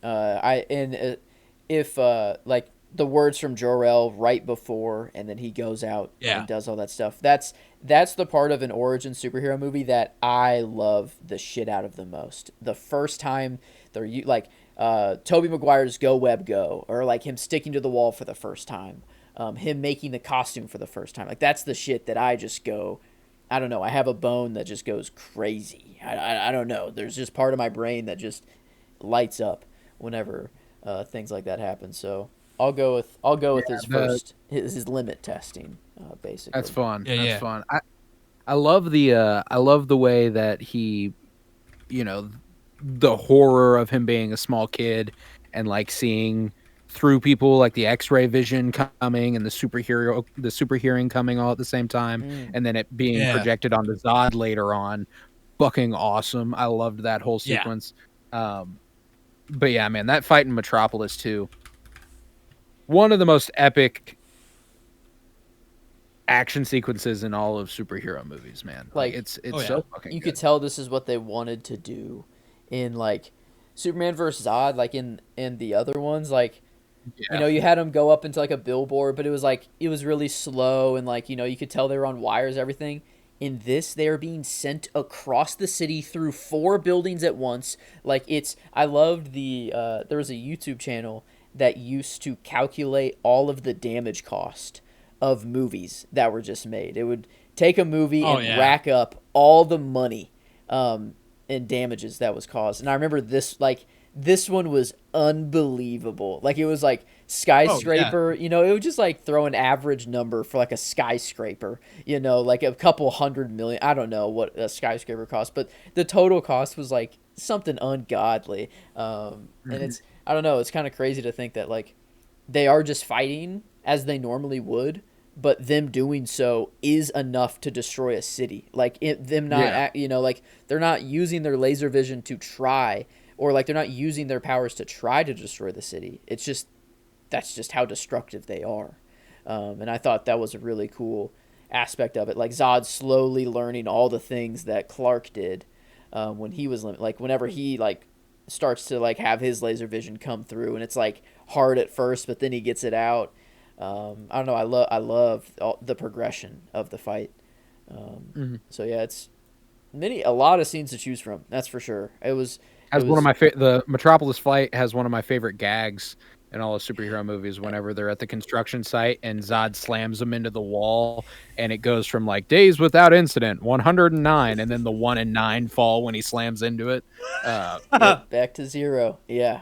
If like the words from Jor-El right before, and then he goes out and does all that stuff. That's the part of an origin superhero movie that I love the shit out of the most. The first time they're like Tobey Maguire's Go Web Go, or like him sticking to the wall for the first time, him making the costume for the first time. Like that's the shit that I just go, I don't know. I have a bone that just goes crazy. I don't know. There's just part of my brain that just lights up whenever things like that happen. So I'll go with his limit testing, basically. That's fun. That's fun. I love the way that he, the horror of him being a small kid and like seeing through people, like the X-ray vision coming and the super hearing coming all at the same time, and then it being projected onto Zod later on. Fucking awesome. I loved that whole sequence. But yeah, man, that fight in Metropolis too. One of the most epic action sequences in all of superhero movies, man. Like it's so fucking you good. Could tell this is what they wanted to do in like Superman vs. Zod, like in the other ones, like you had them go up into like a billboard, but it was really slow, and like you could tell they were on wires, everything. In this, they are being sent across the city through 4 buildings at once. Like I loved there was a YouTube channel that used to calculate all of the damage cost of movies that were just made. It would take a movie and rack up all the money and damages that was caused. And I remember this one was unbelievable. Like it was like skyscraper, it would just like throw an average number for like a skyscraper, like a couple $100 million. I don't know what a skyscraper cost, but the total cost was like something ungodly. And I don't know. It's kind of crazy to think that like they are just fighting as they normally would, but them doing so is enough to destroy a city. Like them not, like they're not using their laser vision to try, or like they're not using their powers to try to destroy the city. It's just that's just how destructive they are. And I thought that was a really cool aspect of it. Like Zod slowly learning all the things that Clark did when he was like whenever he like starts to like have his laser vision come through, and it's like hard at first, but then he gets it out. I don't know. I love the progression of the fight. So yeah, it's a lot of scenes to choose from. That's for sure. One of my the Metropolis fight has one of my favorite gags in all the superhero movies. Whenever they're at the construction site and Zod slams them into the wall, and it goes from like days without incident 109, and then the 1 and 9 fall when he slams into it. Back to 0. Yeah.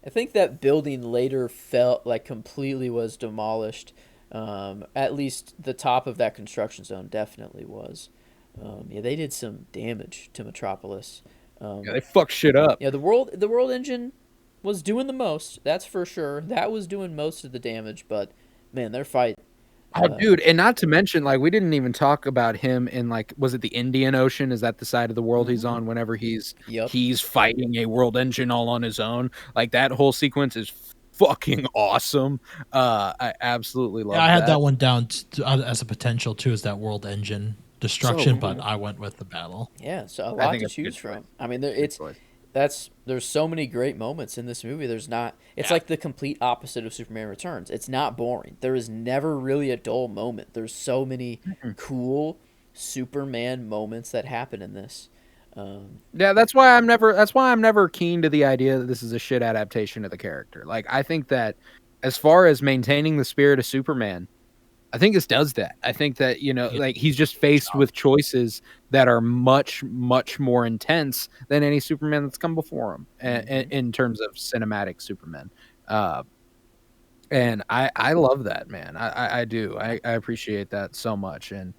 I think that building later felt like completely was demolished. At least the top of that construction zone definitely was. They did some damage to Metropolis. They fucked shit up. Yeah, the world engine was doing the most. That's for sure. That was doing most of the damage, but man, their fight. Oh, dude, and not to mention, like, we didn't even talk about him in, like, was it the Indian Ocean? Is that the side of the world he's on whenever he's fighting a world engine all on his own? Like, that whole sequence is fucking awesome. I absolutely love that. I had that one down as a potential, too, as that world engine destruction, but I went with the battle. Yeah, so a lot to choose from. I mean, there's so many great moments in this movie. It's like the complete opposite of Superman Returns. It's not boring. There is never really a dull moment. There's so many cool Superman moments that happen in this. That's why I'm never keen to the idea that this is a shit adaptation of the character. Like, I think that as far as maintaining the spirit of Superman, I think this does that. I think that, like, he's just faced with choices that are much, much more intense than any Superman that's come before him, in terms of cinematic Superman. And I love that, man. I do. I appreciate that so much. And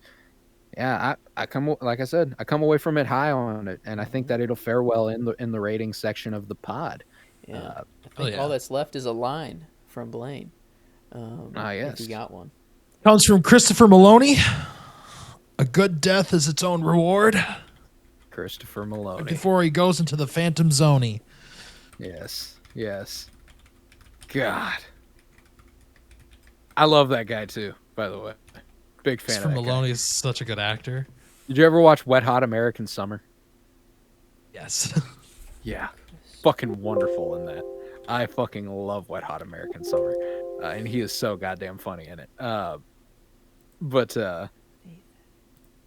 yeah, I come away from it high on it, and I think that it'll fare well in the rating section of the pod. Yeah, I think all that's left is a line from Blaine. Yes, if you got one. Comes from Christopher Maloney. A good death is its own reward. Christopher Maloney. Before he goes into the Phantom Zone. Yes. God, I love that guy too. By the way. Big fan of that Maloney guy. Is such a good actor. Did you ever watch Wet Hot American Summer? Yes. Yeah. Fucking wonderful in that. I fucking love Wet Hot American Summer. And he is so goddamn funny in it. But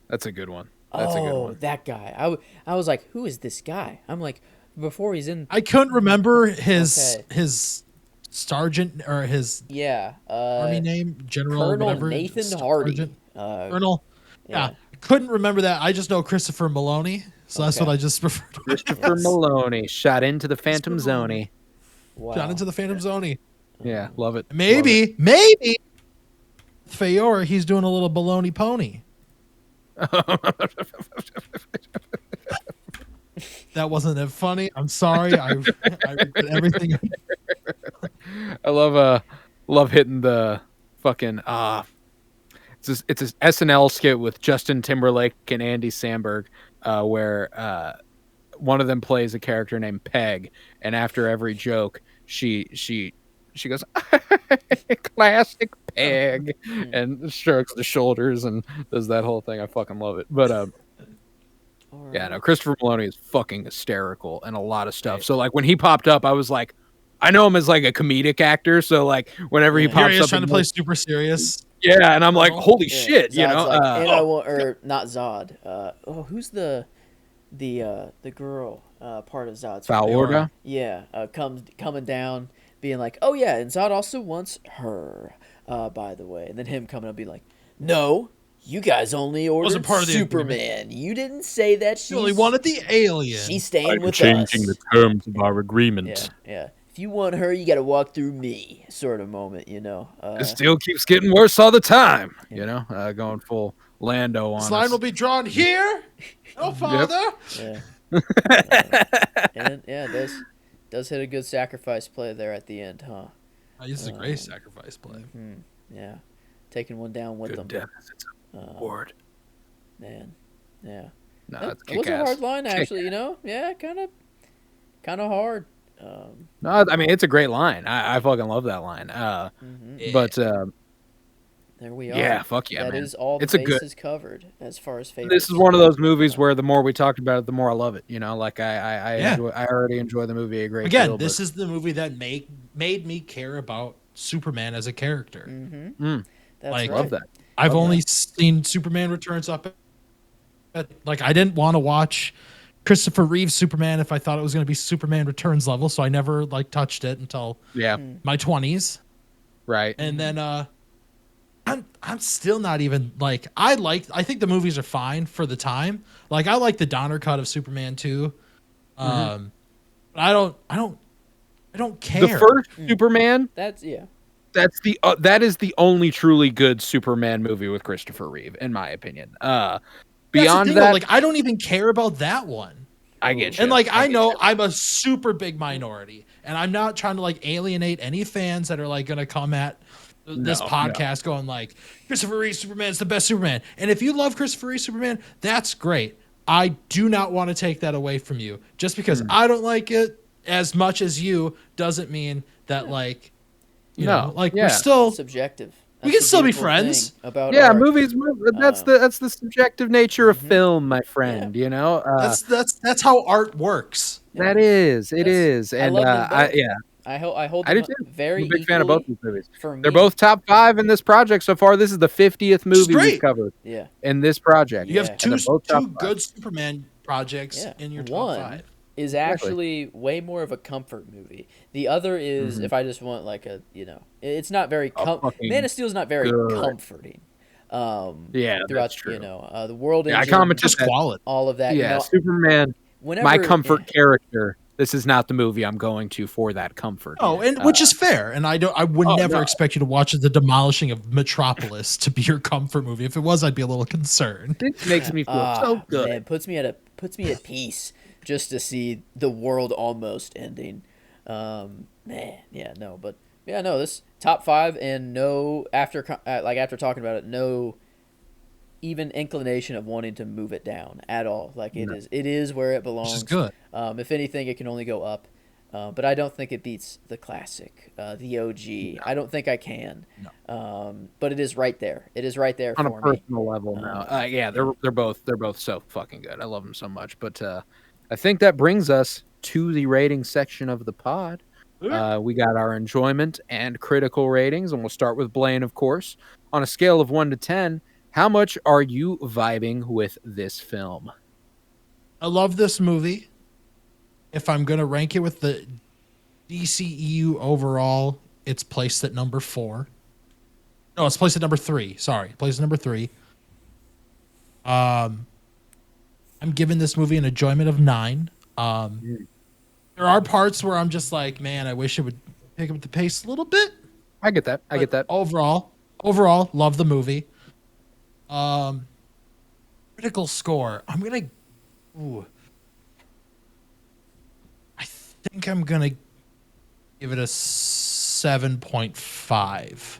that's a good one. That's a good one. That guy. I was like, who is this guy? I'm like, before he's in... I couldn't remember his sergeant or his army name, general, Colonel whatever. Nathan Hardy. Colonel. Yeah. I couldn't remember that. I just know Christopher Maloney, so that's what I just referred to. Christopher Maloney shot into the Phantom Zone. Wow. Shot into the Phantom Zone. Yeah, love it. Maybe Feora, he's doing a little baloney pony. That wasn't that funny. I'm sorry. I regret everything. I love hitting the fucking it's an SNL skit with Justin Timberlake and Andy Samberg, where one of them plays a character named Peg, and after every joke she goes classic Peg and strokes the shoulders and does that whole thing. I fucking love it. But yeah, no, Christopher Maloney is fucking hysterical and a lot of stuff. So like when he popped up, I was like, I know him as like a comedic actor, so like whenever he pops up trying to play super serious. Yeah, and I'm like, holy shit, Zod's like, and I want, or not Zod. Who's the girl part of Zod's Feora? Yeah, coming down, being like, oh yeah, and Zod also wants her, by the way, and then him coming up being like, no, you guys only ordered part of Superman. You didn't say that. You only wanted the alien. She's staying with us. Changing the terms of our agreement. Yeah. If you want her, you got to walk through me, sort of moment, you know. It still keeps getting worse all the time, you know. Going full Lando on. This line will be drawn here. Oh, father. Yep. And it does hit a good sacrifice play there at the end, huh? This is a great sacrifice play. Yeah, taking one down with them. Death is its reward. Man, yeah. No, it was a hard line, actually. You know, yeah, kind of hard. No, I mean it's a great line. I fucking love that line. But there we are. Yeah, fuck yeah, that man. Is all the bases covered as far as favorites. This is one of those movies where the more we talked about it, the more I love it. You know, like I already enjoy the movie a great deal. Again, this is the movie that made me care about Superman as a character. That's like, right. Love that. I've only seen Superman Returns up at like I didn't want to watch Christopher Reeve's Superman if I thought it was going to be Superman Returns level, so I never like touched it until my 20s. Right. And then I'm still not even like I think the movies are fine for the time. Like I like the Donner cut of Superman 2. But I don't care. The first Superman, that is the only truly good Superman movie with Christopher Reeve, in my opinion. Beyond that, like I don't even care about that one. I get you. And like I know I'm a super big minority, and I'm not trying to like alienate any fans that are like going to come at this podcast going like Christopher Reeve Superman's the best Superman. And if you love Christopher Reeve Superman, that's great. I do not want to take that away from you. Just because I don't like it as much as you doesn't mean that like you know, like we're still subjective. We can still be friends. About movies. That's the subjective nature of film, my friend. Yeah. You know, that's how art works. That is, it is, and I love them both. yeah, I hold them very. I'm a big fan of both these movies. For me, they're both top 5 in this project so far. This is the 50th movie we've covered. Yeah. In this project, you have two good Superman projects in your top 5. Is actually way more of a comfort movie. The other is if I just want like a, it's not very Man of Steel is not very comforting. Throughout, that's true. The world engine, I commented just quality, all of that. Yeah, Superman. My comfort character. This is not the movie I'm going to for that comfort. Oh, and which is fair. And I would never expect you to watch The Demolishing of Metropolis to be your comfort movie. If it was, I'd be a little concerned. It makes me feel so good. Man, it puts me at peace just to see the world almost ending. This top 5 and after talking about it, no even inclination of wanting to move it down at all. Like it is where it belongs. Which is good. If anything, it can only go up. But I don't think it beats the classic, the OG. No. I don't think I can. No. But it is right there. It is right there on for a personal level now. They're both so fucking good. I love them so much. But I think that brings us to the rating section of the pod. We got our enjoyment and critical ratings, and we'll start with Blaine, of course. On a scale of 1 to 10, how much are you vibing with this film? I love this movie. If I'm going to rank it with the DCEU overall, it's placed at number 4. No, it's placed at number 3. Sorry, placed at number 3. I'm giving this movie an enjoyment of 9. There are parts where I'm just like, man, I wish it would pick up the pace a little bit. I get that. Overall, love the movie. Critical score. I think I'm gonna give it a 7.5.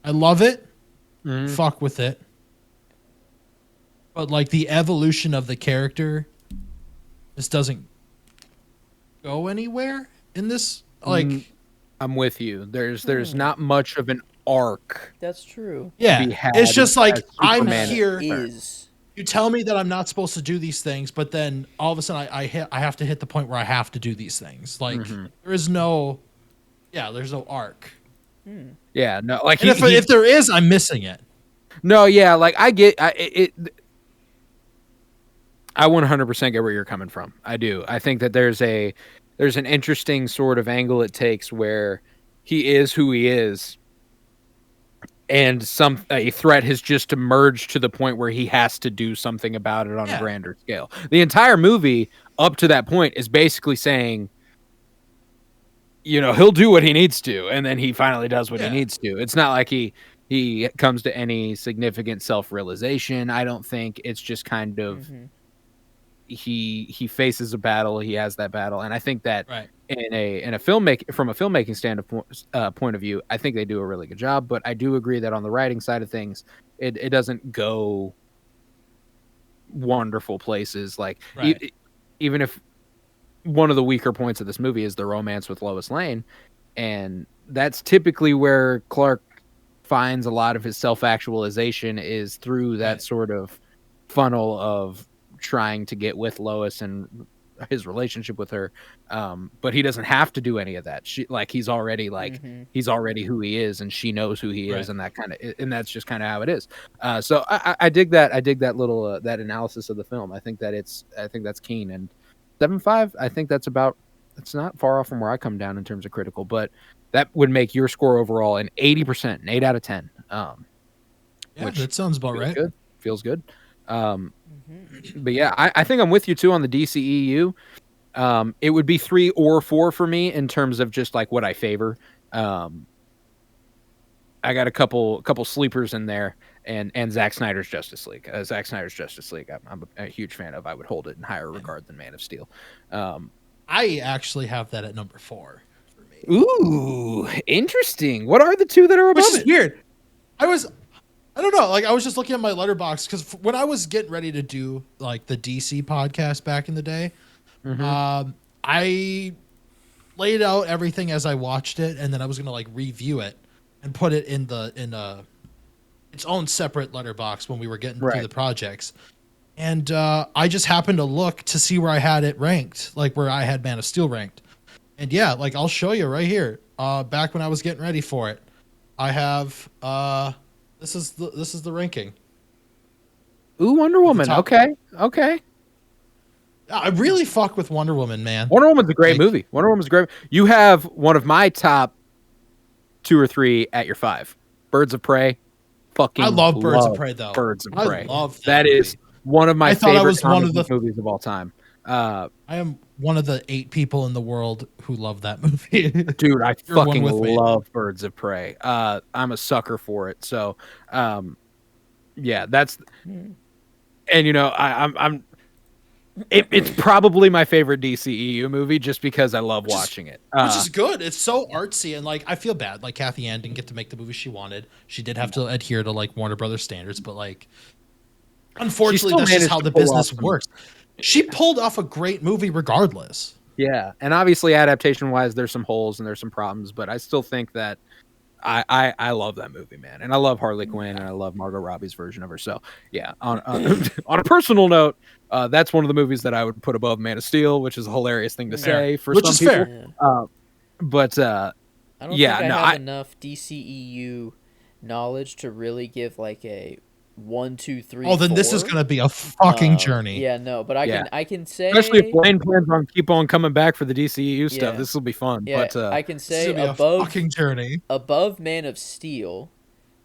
I love it. Fuck with it. But like the evolution of the character, this doesn't go anywhere in this. Like, I'm with you. There's not much of an arc. That's true. Yeah, it's just like I'm here. You tell me that I'm not supposed to do these things, but then all of a sudden I have to hit the point where I have to do these things. Like there's no arc. Yeah, no. Like if there is, I'm missing it. No, yeah, like I 100% get where you're coming from. I do. I think that there's an interesting sort of angle it takes where he is who he is, and a threat has just emerged to the point where he has to do something about it on a grander scale. The entire movie up to that point is basically saying, he'll do what he needs to, and then he finally does what he needs to. It's not like he comes to any significant self-realization. I don't think. It's just kind of he faces a battle, he has that battle, and I think that in a filmmaking standpoint point of view, I think they do a really good job. But I do agree that on the writing side of things, it doesn't go wonderful places. Like even if one of the weaker points of this movie is the romance with Lois Lane, and that's typically where Clark finds a lot of his self-actualization is through that sort of funnel of trying to get with Lois and his relationship with her. But he doesn't have to do any of that. He's already who he is, and she knows who he is, and that's just kind of how it is. So I dig that. I dig that little that analysis of the film. I think that's keen. And 7.5, I think it's not far off from where I come down in terms of critical, but that would make your score overall an 80%, an 8 out of 10. Which that sounds about right. Good. Feels good. But yeah, I think I'm with you too on the DCEU. It would be 3 or 4 for me in terms of just like what I favor. I got a couple sleepers in there, and Zack Snyder's Justice League. Zack Snyder's Justice League, I'm a huge fan of. I would hold it in higher regard than Man of Steel. I actually have that at number 4 for me. Ooh, interesting. What are the two that are above it? Which is weird. I don't know. Like I was just looking at my letterbox because when I was getting ready to do like the DC podcast back in the day, I laid out everything as I watched it, and then I was gonna like review it. and put it in its own separate letterbox when we were getting through the projects. And I just happened to look to see where I had it ranked, like where I had Man of Steel ranked. And yeah, like I'll show you right here. Back when I was getting ready for it, I have this is the ranking. Ooh, Wonder Woman. Okay. I really fuck with Wonder Woman, man. Wonder Woman's a great movie. Wonder Woman's great. You have one of my top 2 or 3 at your 5. Birds of Prey. I love Birds of Prey though. Birds of Prey. I love that movie. Is one of my favorite movies of all time. I am one of the 8 people in the world who love that movie. Dude, I fucking love Birds of Prey. I'm a sucker for it. So, yeah, that's, and you know, I'm. It's probably my favorite DCEU movie just because I love watching it. Which is good. It's so artsy, and like I feel bad. Like Kathy Ann didn't get to make the movie she wanted. She did have to adhere to like Warner Brothers standards, but like unfortunately that's just how the business works. She pulled off a great movie regardless. Yeah, and obviously adaptation wise there's some holes and there's some problems, but I still think that I love that movie, man, and I love Harley Quinn, and I love Margot Robbie's version of her. So yeah, on a personal note, that's one of the movies that I would put above Man of Steel, which is a hilarious thing to say for some people. Fair. But I don't think I have enough DCEU knowledge to really give like a 1, 2, 3. Oh, then 4. This is gonna be a fucking journey. Yeah, no, but I can say, especially if Blaine plans on keep on coming back for the DCEU stuff, this will be fun. Yeah, but I can say a fucking journey. Above Man of Steel,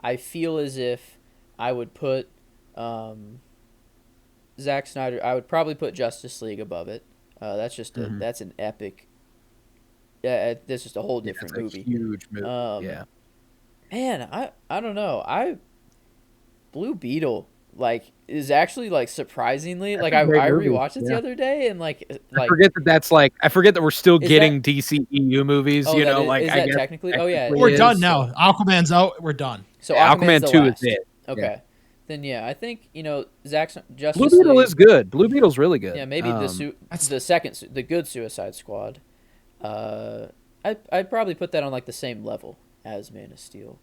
I feel as if I would put Zack Snyder. I would probably put Justice League above it. That's just that's an epic. Yeah, that's just a whole different movie. Huge movie. Yeah. Man, I don't know. Blue Beetle is actually like surprisingly like I rewatched it the other day and like I forget that we're still getting DCEU movies. Oh, you know, is that guess technically? Oh yeah, we're done now. Aquaman's out. We're done. So Aquaman 2 is it. Okay. Then I think Justice Blue Beetle League is good. Blue Beetle's really good. Yeah, maybe the good Suicide Squad. I'd probably put that on like the same level as Man of Steel.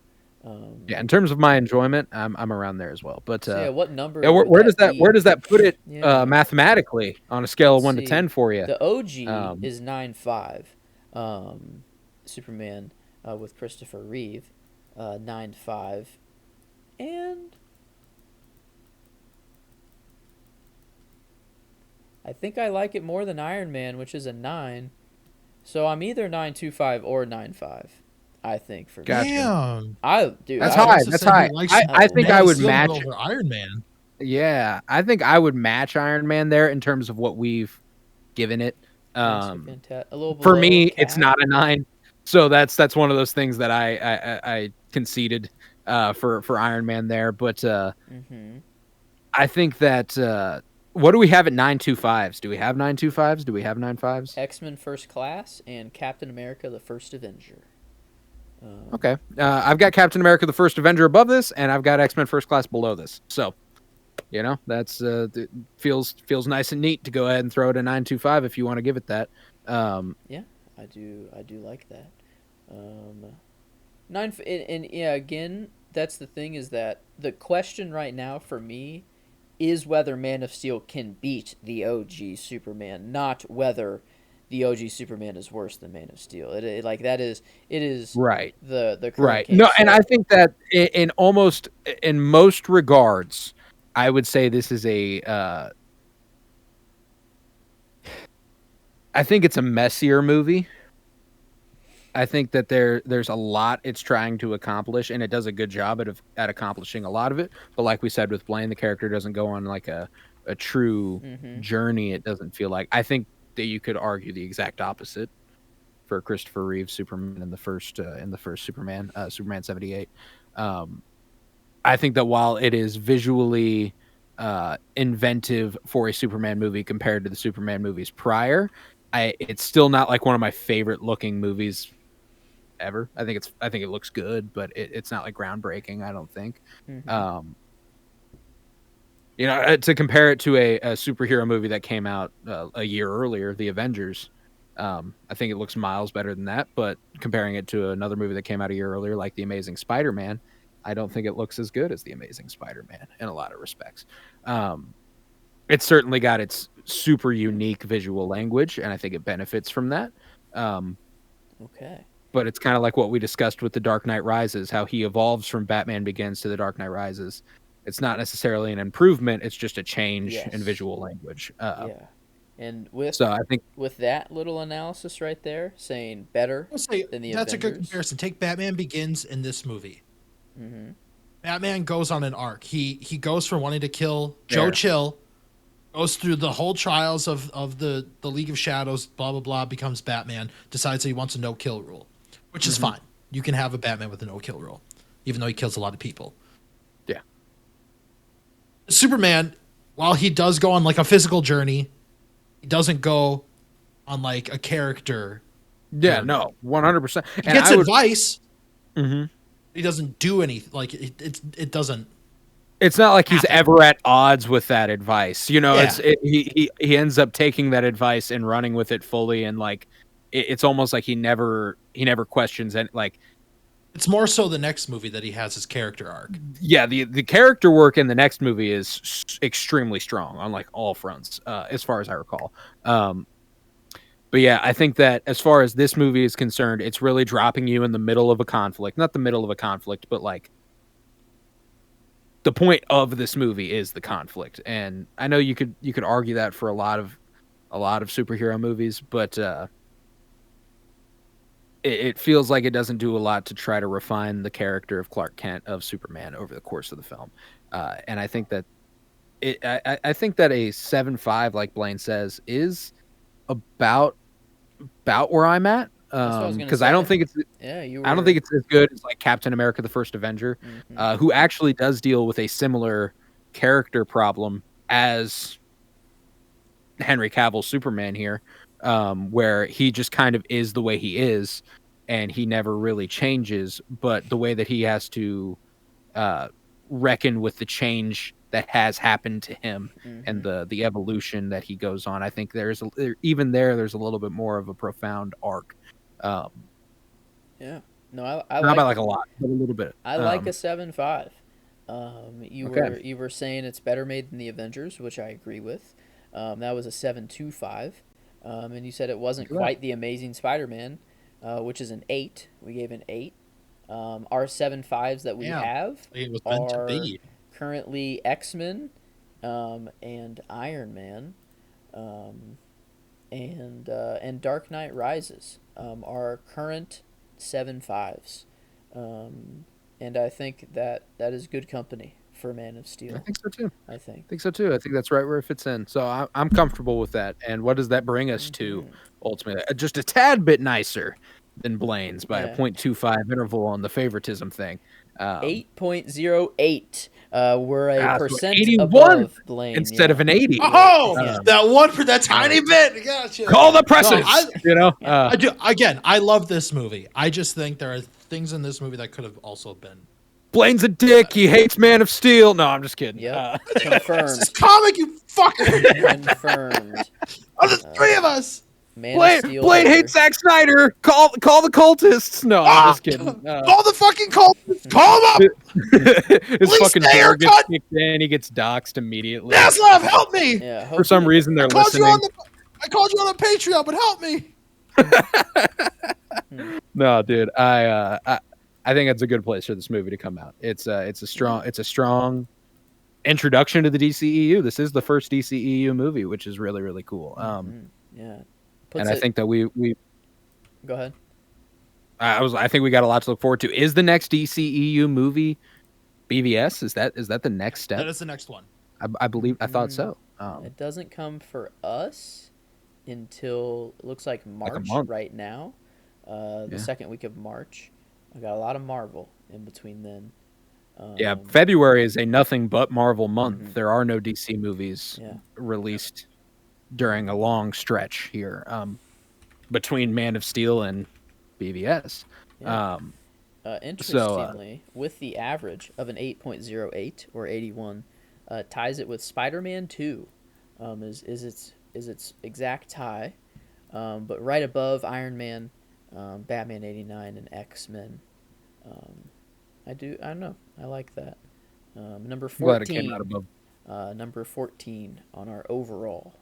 Yeah, in terms of my enjoyment, I'm around there as well. But so what number? Yeah, where does that put it mathematically on a scale of 1 to 10 for you? The OG is 9.5. Superman with Christopher Reeve, 9.5, and I think I like it more than Iron Man, which is a 9. So I'm either 9.25 or 9.5. I think for gotcha. Damn. That's high. That's high. I think I would match over Iron Man. Yeah, I think I would match Iron Man there in terms of what we've given it. For me, it's not a 9. So that's one of those things that I conceded for Iron Man there. But I think that what do we have at 9.25s? Do we have 9.25s? Do we have 9.5s? X-Men First Class and Captain America: The First Avenger. Okay. I've got Captain America: The First Avenger above this, and I've got X-Men First Class below this. So, that's it feels nice and neat to go ahead and throw it a 9.25 if you want to give it that. Yeah, I do like that. 9 and again, that's the thing is that the question right now for me is whether Man of Steel can beat the OG Superman, not whether the OG Superman is worse than Man of Steel. It is right. The right. No, and I think that in most regards, I would say this is I think it's a messier movie. I think that there's a lot it's trying to accomplish, and it does a good job at accomplishing a lot of it. But like we said with Blaine, the character doesn't go on like a true journey. It doesn't feel like. I think that you could argue the exact opposite for Christopher Reeve Superman in the first Superman, Superman 78. I think that while it is visually inventive for a Superman movie compared to the Superman movies prior, it's still not like one of my favorite looking movies ever. I think it looks good, but it's not like groundbreaking, I don't think. To compare it to a superhero movie that came out a year earlier, The Avengers, I think it looks miles better than that, but comparing it to another movie that came out a year earlier, like The Amazing Spider-Man, I don't think it looks as good as The Amazing Spider-Man in a lot of respects. It's certainly got its super unique visual language, and I think it benefits from that. Okay. But it's kind of like what we discussed with The Dark Knight Rises, how he evolves from Batman Begins to The Dark Knight Rises. It's not necessarily an improvement, it's just a change in visual language. Yeah. And with so I think with that little analysis right there, saying better than the that's Avengers. A good comparison. Take Batman Begins in this movie. Mm-hmm. Batman goes on an arc. He goes from wanting to kill Joe Chill, goes through the whole trials of the League of Shadows, blah, blah, blah, becomes Batman, decides that he wants a no-kill rule, which is fine. You can have a Batman with a no-kill rule, even though he kills a lot of people. Yeah. Superman, while he does go on like a physical journey, he doesn't go on like a character. Yeah, no, 100%. He gets advice. He doesn't do anything. Like it doesn't. It's not like he's ever at odds with that advice. You know, he ends up taking that advice and running with it fully, and like it's almost like he never questions it. Like it's more so the next movie that he has his character arc. Yeah, the character work in the next movie is extremely strong on like all fronts, as far as I recall. But yeah, I think that as far as this movie is concerned, it's really dropping you in the middle of a conflict. Not the middle of a conflict, but like the point of this movie is the conflict. And I know you could argue that for a lot of superhero movies, but it feels like it doesn't do a lot to try to refine the character of Clark Kent, of Superman, over the course of the film. And I think that I think that a 7.5, like Blaine says, is about where I'm at. Because I don't think it's I don't think it's as good as like Captain America: The First Avenger, who actually does deal with a similar character problem as Henry Cavill's Superman here, where he just kind of is the way he is, and he never really changes. But the way that he has to reckon with the change that has happened to him and the evolution that he goes on, I think there's a little bit more of a profound arc. Yeah, no, I not by like a lot, but a little bit. I like a 7.5. You were saying it's better made than the Avengers, which I agree with. That was a 7.25, and you said it wasn't quite the Amazing Spider-Man, which is an 8. We gave an 8. Our 7.5s that we have are currently X-Men, and Iron Man, and Dark Knight Rises. Our current 7.5s, and I think that is good company for Man of Steel. I think so too. I think so too. I think that's right where it fits in. So I'm comfortable with that. And what does that bring us to ultimately? Just a tad bit nicer than Blaine's by a 0.25 interval on the favoritism thing. 8.08. We're a percent 81 above Blaine instead of an 80. Oh, that one for that tiny bit. Gotcha. Call the presses. I do. Again, I love this movie. I just think there are things in this movie that could have also been. Blaine's a dick. He hates Man of Steel. No, I'm just kidding. Yep. Confirmed. This comic, you fucker. Confirmed. Of the three of us. Blaine hates Zack Snyder. Call the cultists. No, I'm just kidding. Call the fucking cultists. Call them up. His fucking door gets kicked in. He gets doxxed immediately. Zaslav, help me. Yeah, for some reason, they're listening. I called you on the Patreon, but help me. No, dude. I think it's a good place for this movie to come out. It's a strong introduction to the DCEU. This is the first DCEU movie, which is really, really cool. Yeah. And I think that we go ahead. I think we got a lot to look forward to. Is the next DCEU movie BVS? Is that the next step? That is the next one. I believe. I thought so. It doesn't come for us until it looks like March right now. The second week of March. I got a lot of Marvel in between then. February is a nothing but Marvel month. There are no DC movies released during a long stretch here between Man of Steel and BVS. Interestingly, with the average of an 8.08 or 81, ties it with Spider-Man 2 is its exact tie. But right above Iron Man, Batman 89, and X-Men. I don't know. I like that. Number I'm glad it came out 14. above. Number 14 on our overall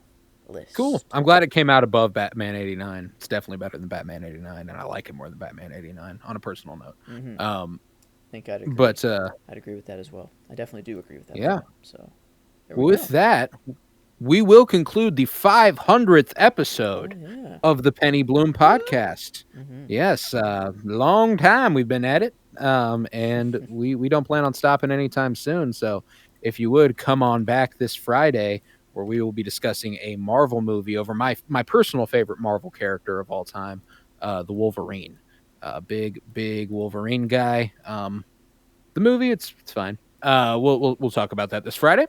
list. Cool. I'm glad it came out above Batman 89. It's definitely better than Batman 89, and I like it more than Batman 89 on a personal note. Mm-hmm. I think I'd agree. But I'd agree with that as well. I definitely do agree with that. Yeah. So with that, we will conclude the 500th episode of the Penny Bloom podcast. Mm-hmm. Yes, long time we've been at it, and we don't plan on stopping anytime soon. So if you would come on back this Friday, where we will be discussing a Marvel movie over my personal favorite Marvel character of all time, the Wolverine. Big Wolverine guy. The movie, it's fine. We'll talk about that this Friday.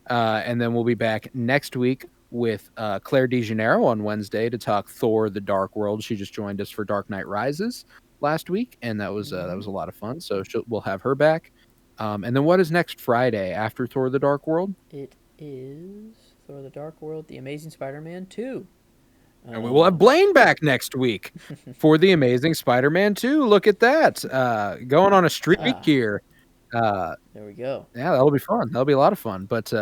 And then we'll be back next week with Claire DeGeneiro on Wednesday to talk Thor: The Dark World. She just joined us for Dark Knight Rises last week, and that was a lot of fun. So we'll have her back. And then what is next Friday after Thor: The Dark World? It is Thor: The Dark World, The Amazing Spider-Man 2. And we will have Blaine back next week for The Amazing Spider-Man 2. Look at that. Going on a streak here. There we go. Yeah, that'll be fun. That'll be a lot of fun. But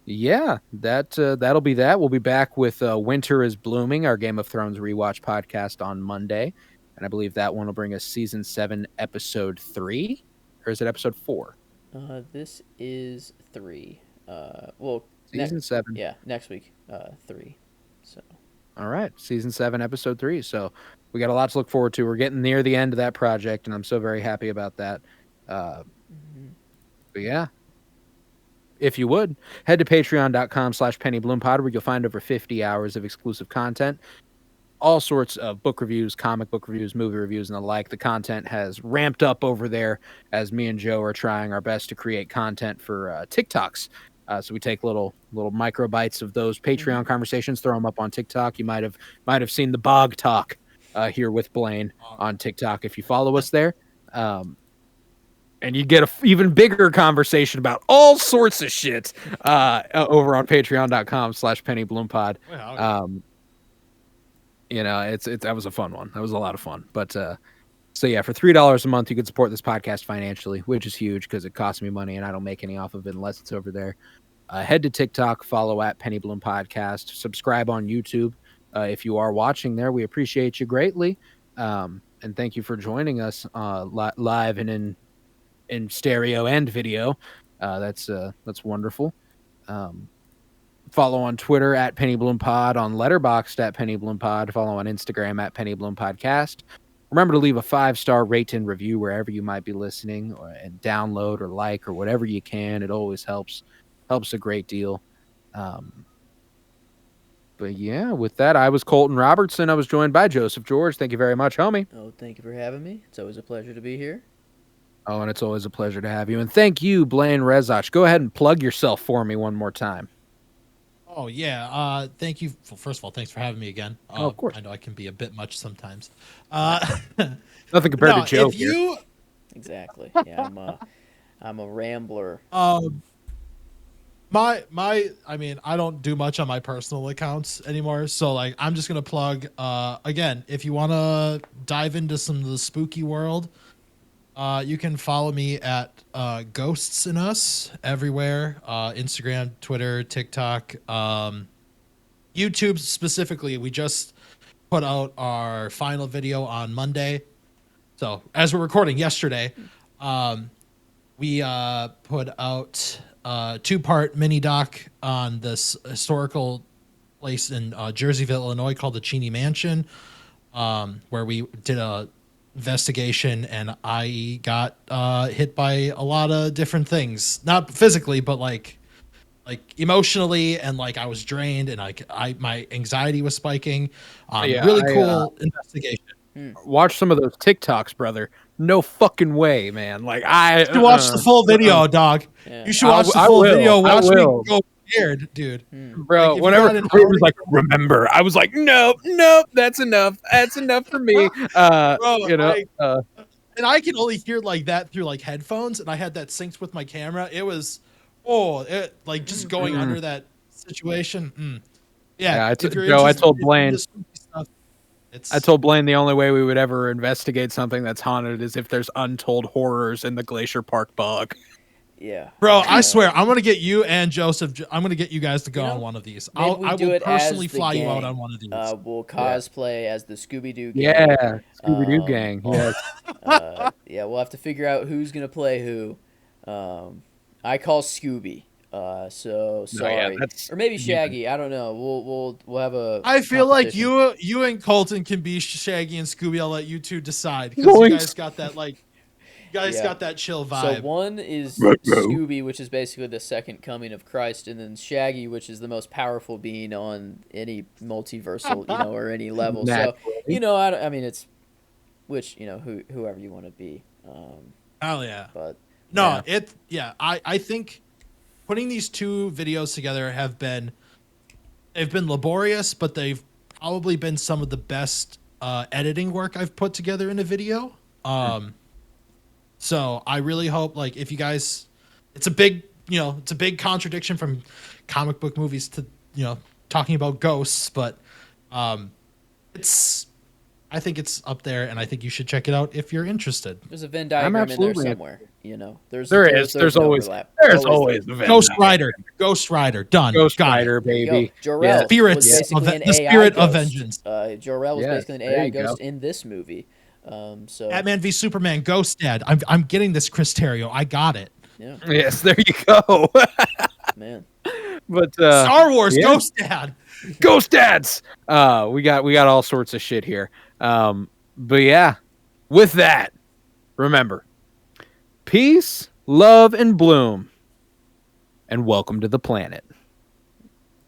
yeah, that'll be that. We'll be back with Winter is Blooming, our Game of Thrones rewatch podcast on Monday. And I believe that one will bring us season 7, episode 3. Or is it episode 4? This is 3. Season 7. Yeah, next week, 3. So. All right, season 7, episode 3. So we got a lot to look forward to. We're getting near the end of that project, and I'm so very happy about that. But yeah, if you would, head to patreon.com/pennybloomPod, where you'll find over 50 hours of exclusive content, all sorts of book reviews, comic book reviews, movie reviews, and the like. The content has ramped up over there as me and Joe are trying our best to create content for TikToks. So we take little micro bites of those Patreon conversations, throw them up on TikTok. You might have seen the Bog Talk here with Blaine on TikTok if you follow us there. And you get an even bigger conversation about all sorts of shit over on patreon.com/pennybloomPod. That was a fun one. That was a lot of fun. But so yeah, for $3 a month, you can support this podcast financially, which is huge because it costs me money and I don't make any off of it unless it's over there. Head to TikTok, follow at Penny Bloom Podcast, subscribe on YouTube. If you are watching there, we appreciate you greatly. And thank you for joining us live and in stereo and video. That's wonderful. Follow on Twitter at Penny Bloom Pod, on Letterboxd at Penny Bloom Pod. Follow on Instagram at Penny Bloom Podcast. Remember to leave a 5-star rate and review wherever you might be listening, and download or like or whatever you can. It always helps a great deal. But yeah, with that, I was Colton Robertson. I was joined by Joseph George. Thank you very much, homie. Oh, thank you for having me. It's always a pleasure to be here. Oh, and it's always a pleasure to have you. And thank you, Blaine Rezach. Go ahead and plug yourself for me one more time. Oh, yeah. Thank you. First of all, thanks for having me again. Of course. I know I can be a bit much sometimes. Nothing compared to Joe here. Exactly. Yeah, I'm a rambler. I mean, I don't do much on my personal accounts anymore. So, like, I'm just going to plug, again, if you want to dive into some of the spooky world, you can follow me at Ghosts in Us everywhere. Instagram, Twitter, TikTok, YouTube specifically. We just put out our final video on Monday. So as we're recording yesterday, we put out a 2-part mini doc on this historical place in Jerseyville, Illinois called the Cheney Mansion, where we did a investigation, and I got hit by a lot of different things, not physically, but like emotionally, and like I was drained, and my anxiety was spiking. Really cool investigation. Watch some of those TikToks, brother. No fucking way, man. Like you should watch the full video, dog. Yeah. You should watch the full video. Watch me go weird, dude. Bro, like, whenever it was like, remember, I was like, nope, that's enough. That's enough for me. Bro, and I can only hear like that through like headphones, and I had that synced with my camera. It was, just going under that situation. Yeah, I told Blaine. I told Blaine the only way we would ever investigate something that's haunted is if there's untold horrors in the Glacier Park bog. Yeah, bro, I swear, I'm gonna get you and Joseph. I'm gonna get you guys to go on one of these. I will personally fly you out on one of these. We'll cosplay as the Scooby-Doo gang. Yeah, Scooby-Doo gang. Yes. Yeah, we'll have to figure out who's gonna play who. I call Scooby. So sorry, or maybe Shaggy. I don't know. We'll have a. I feel like you and Colton can be Shaggy and Scooby. I'll let you two decide because you guys got that got that chill vibe. So one is Scooby, which is basically the second coming of Christ, and then Shaggy, which is the most powerful being on any multiversal, or any level. So I mean, it's whoever you want to be. Hell yeah! But no, I think putting these two videos together they've been laborious, but they've probably been some of the best editing work I've put together in a video. So I really hope, like, if you guys, it's a big contradiction from comic book movies to, talking about ghosts, but I think it's up there, and I think you should check it out if you're interested. There's a Venn diagram in there somewhere. There's always a Venn Ghost Rider. Ghost Rider. Done. Ghost Rider, baby. Jor-El the spirit of vengeance. Jor-El was basically an AI ghost in this movie. So Batman v Superman, Ghost Dad. I'm getting this, Chris Terrio. I got it. Yeah. Yes, there you go. Man. But Star Wars, Ghost Dad. Ghost Dads. We got all sorts of shit here. But yeah, with that, remember, peace, love, and bloom, and welcome to the planet.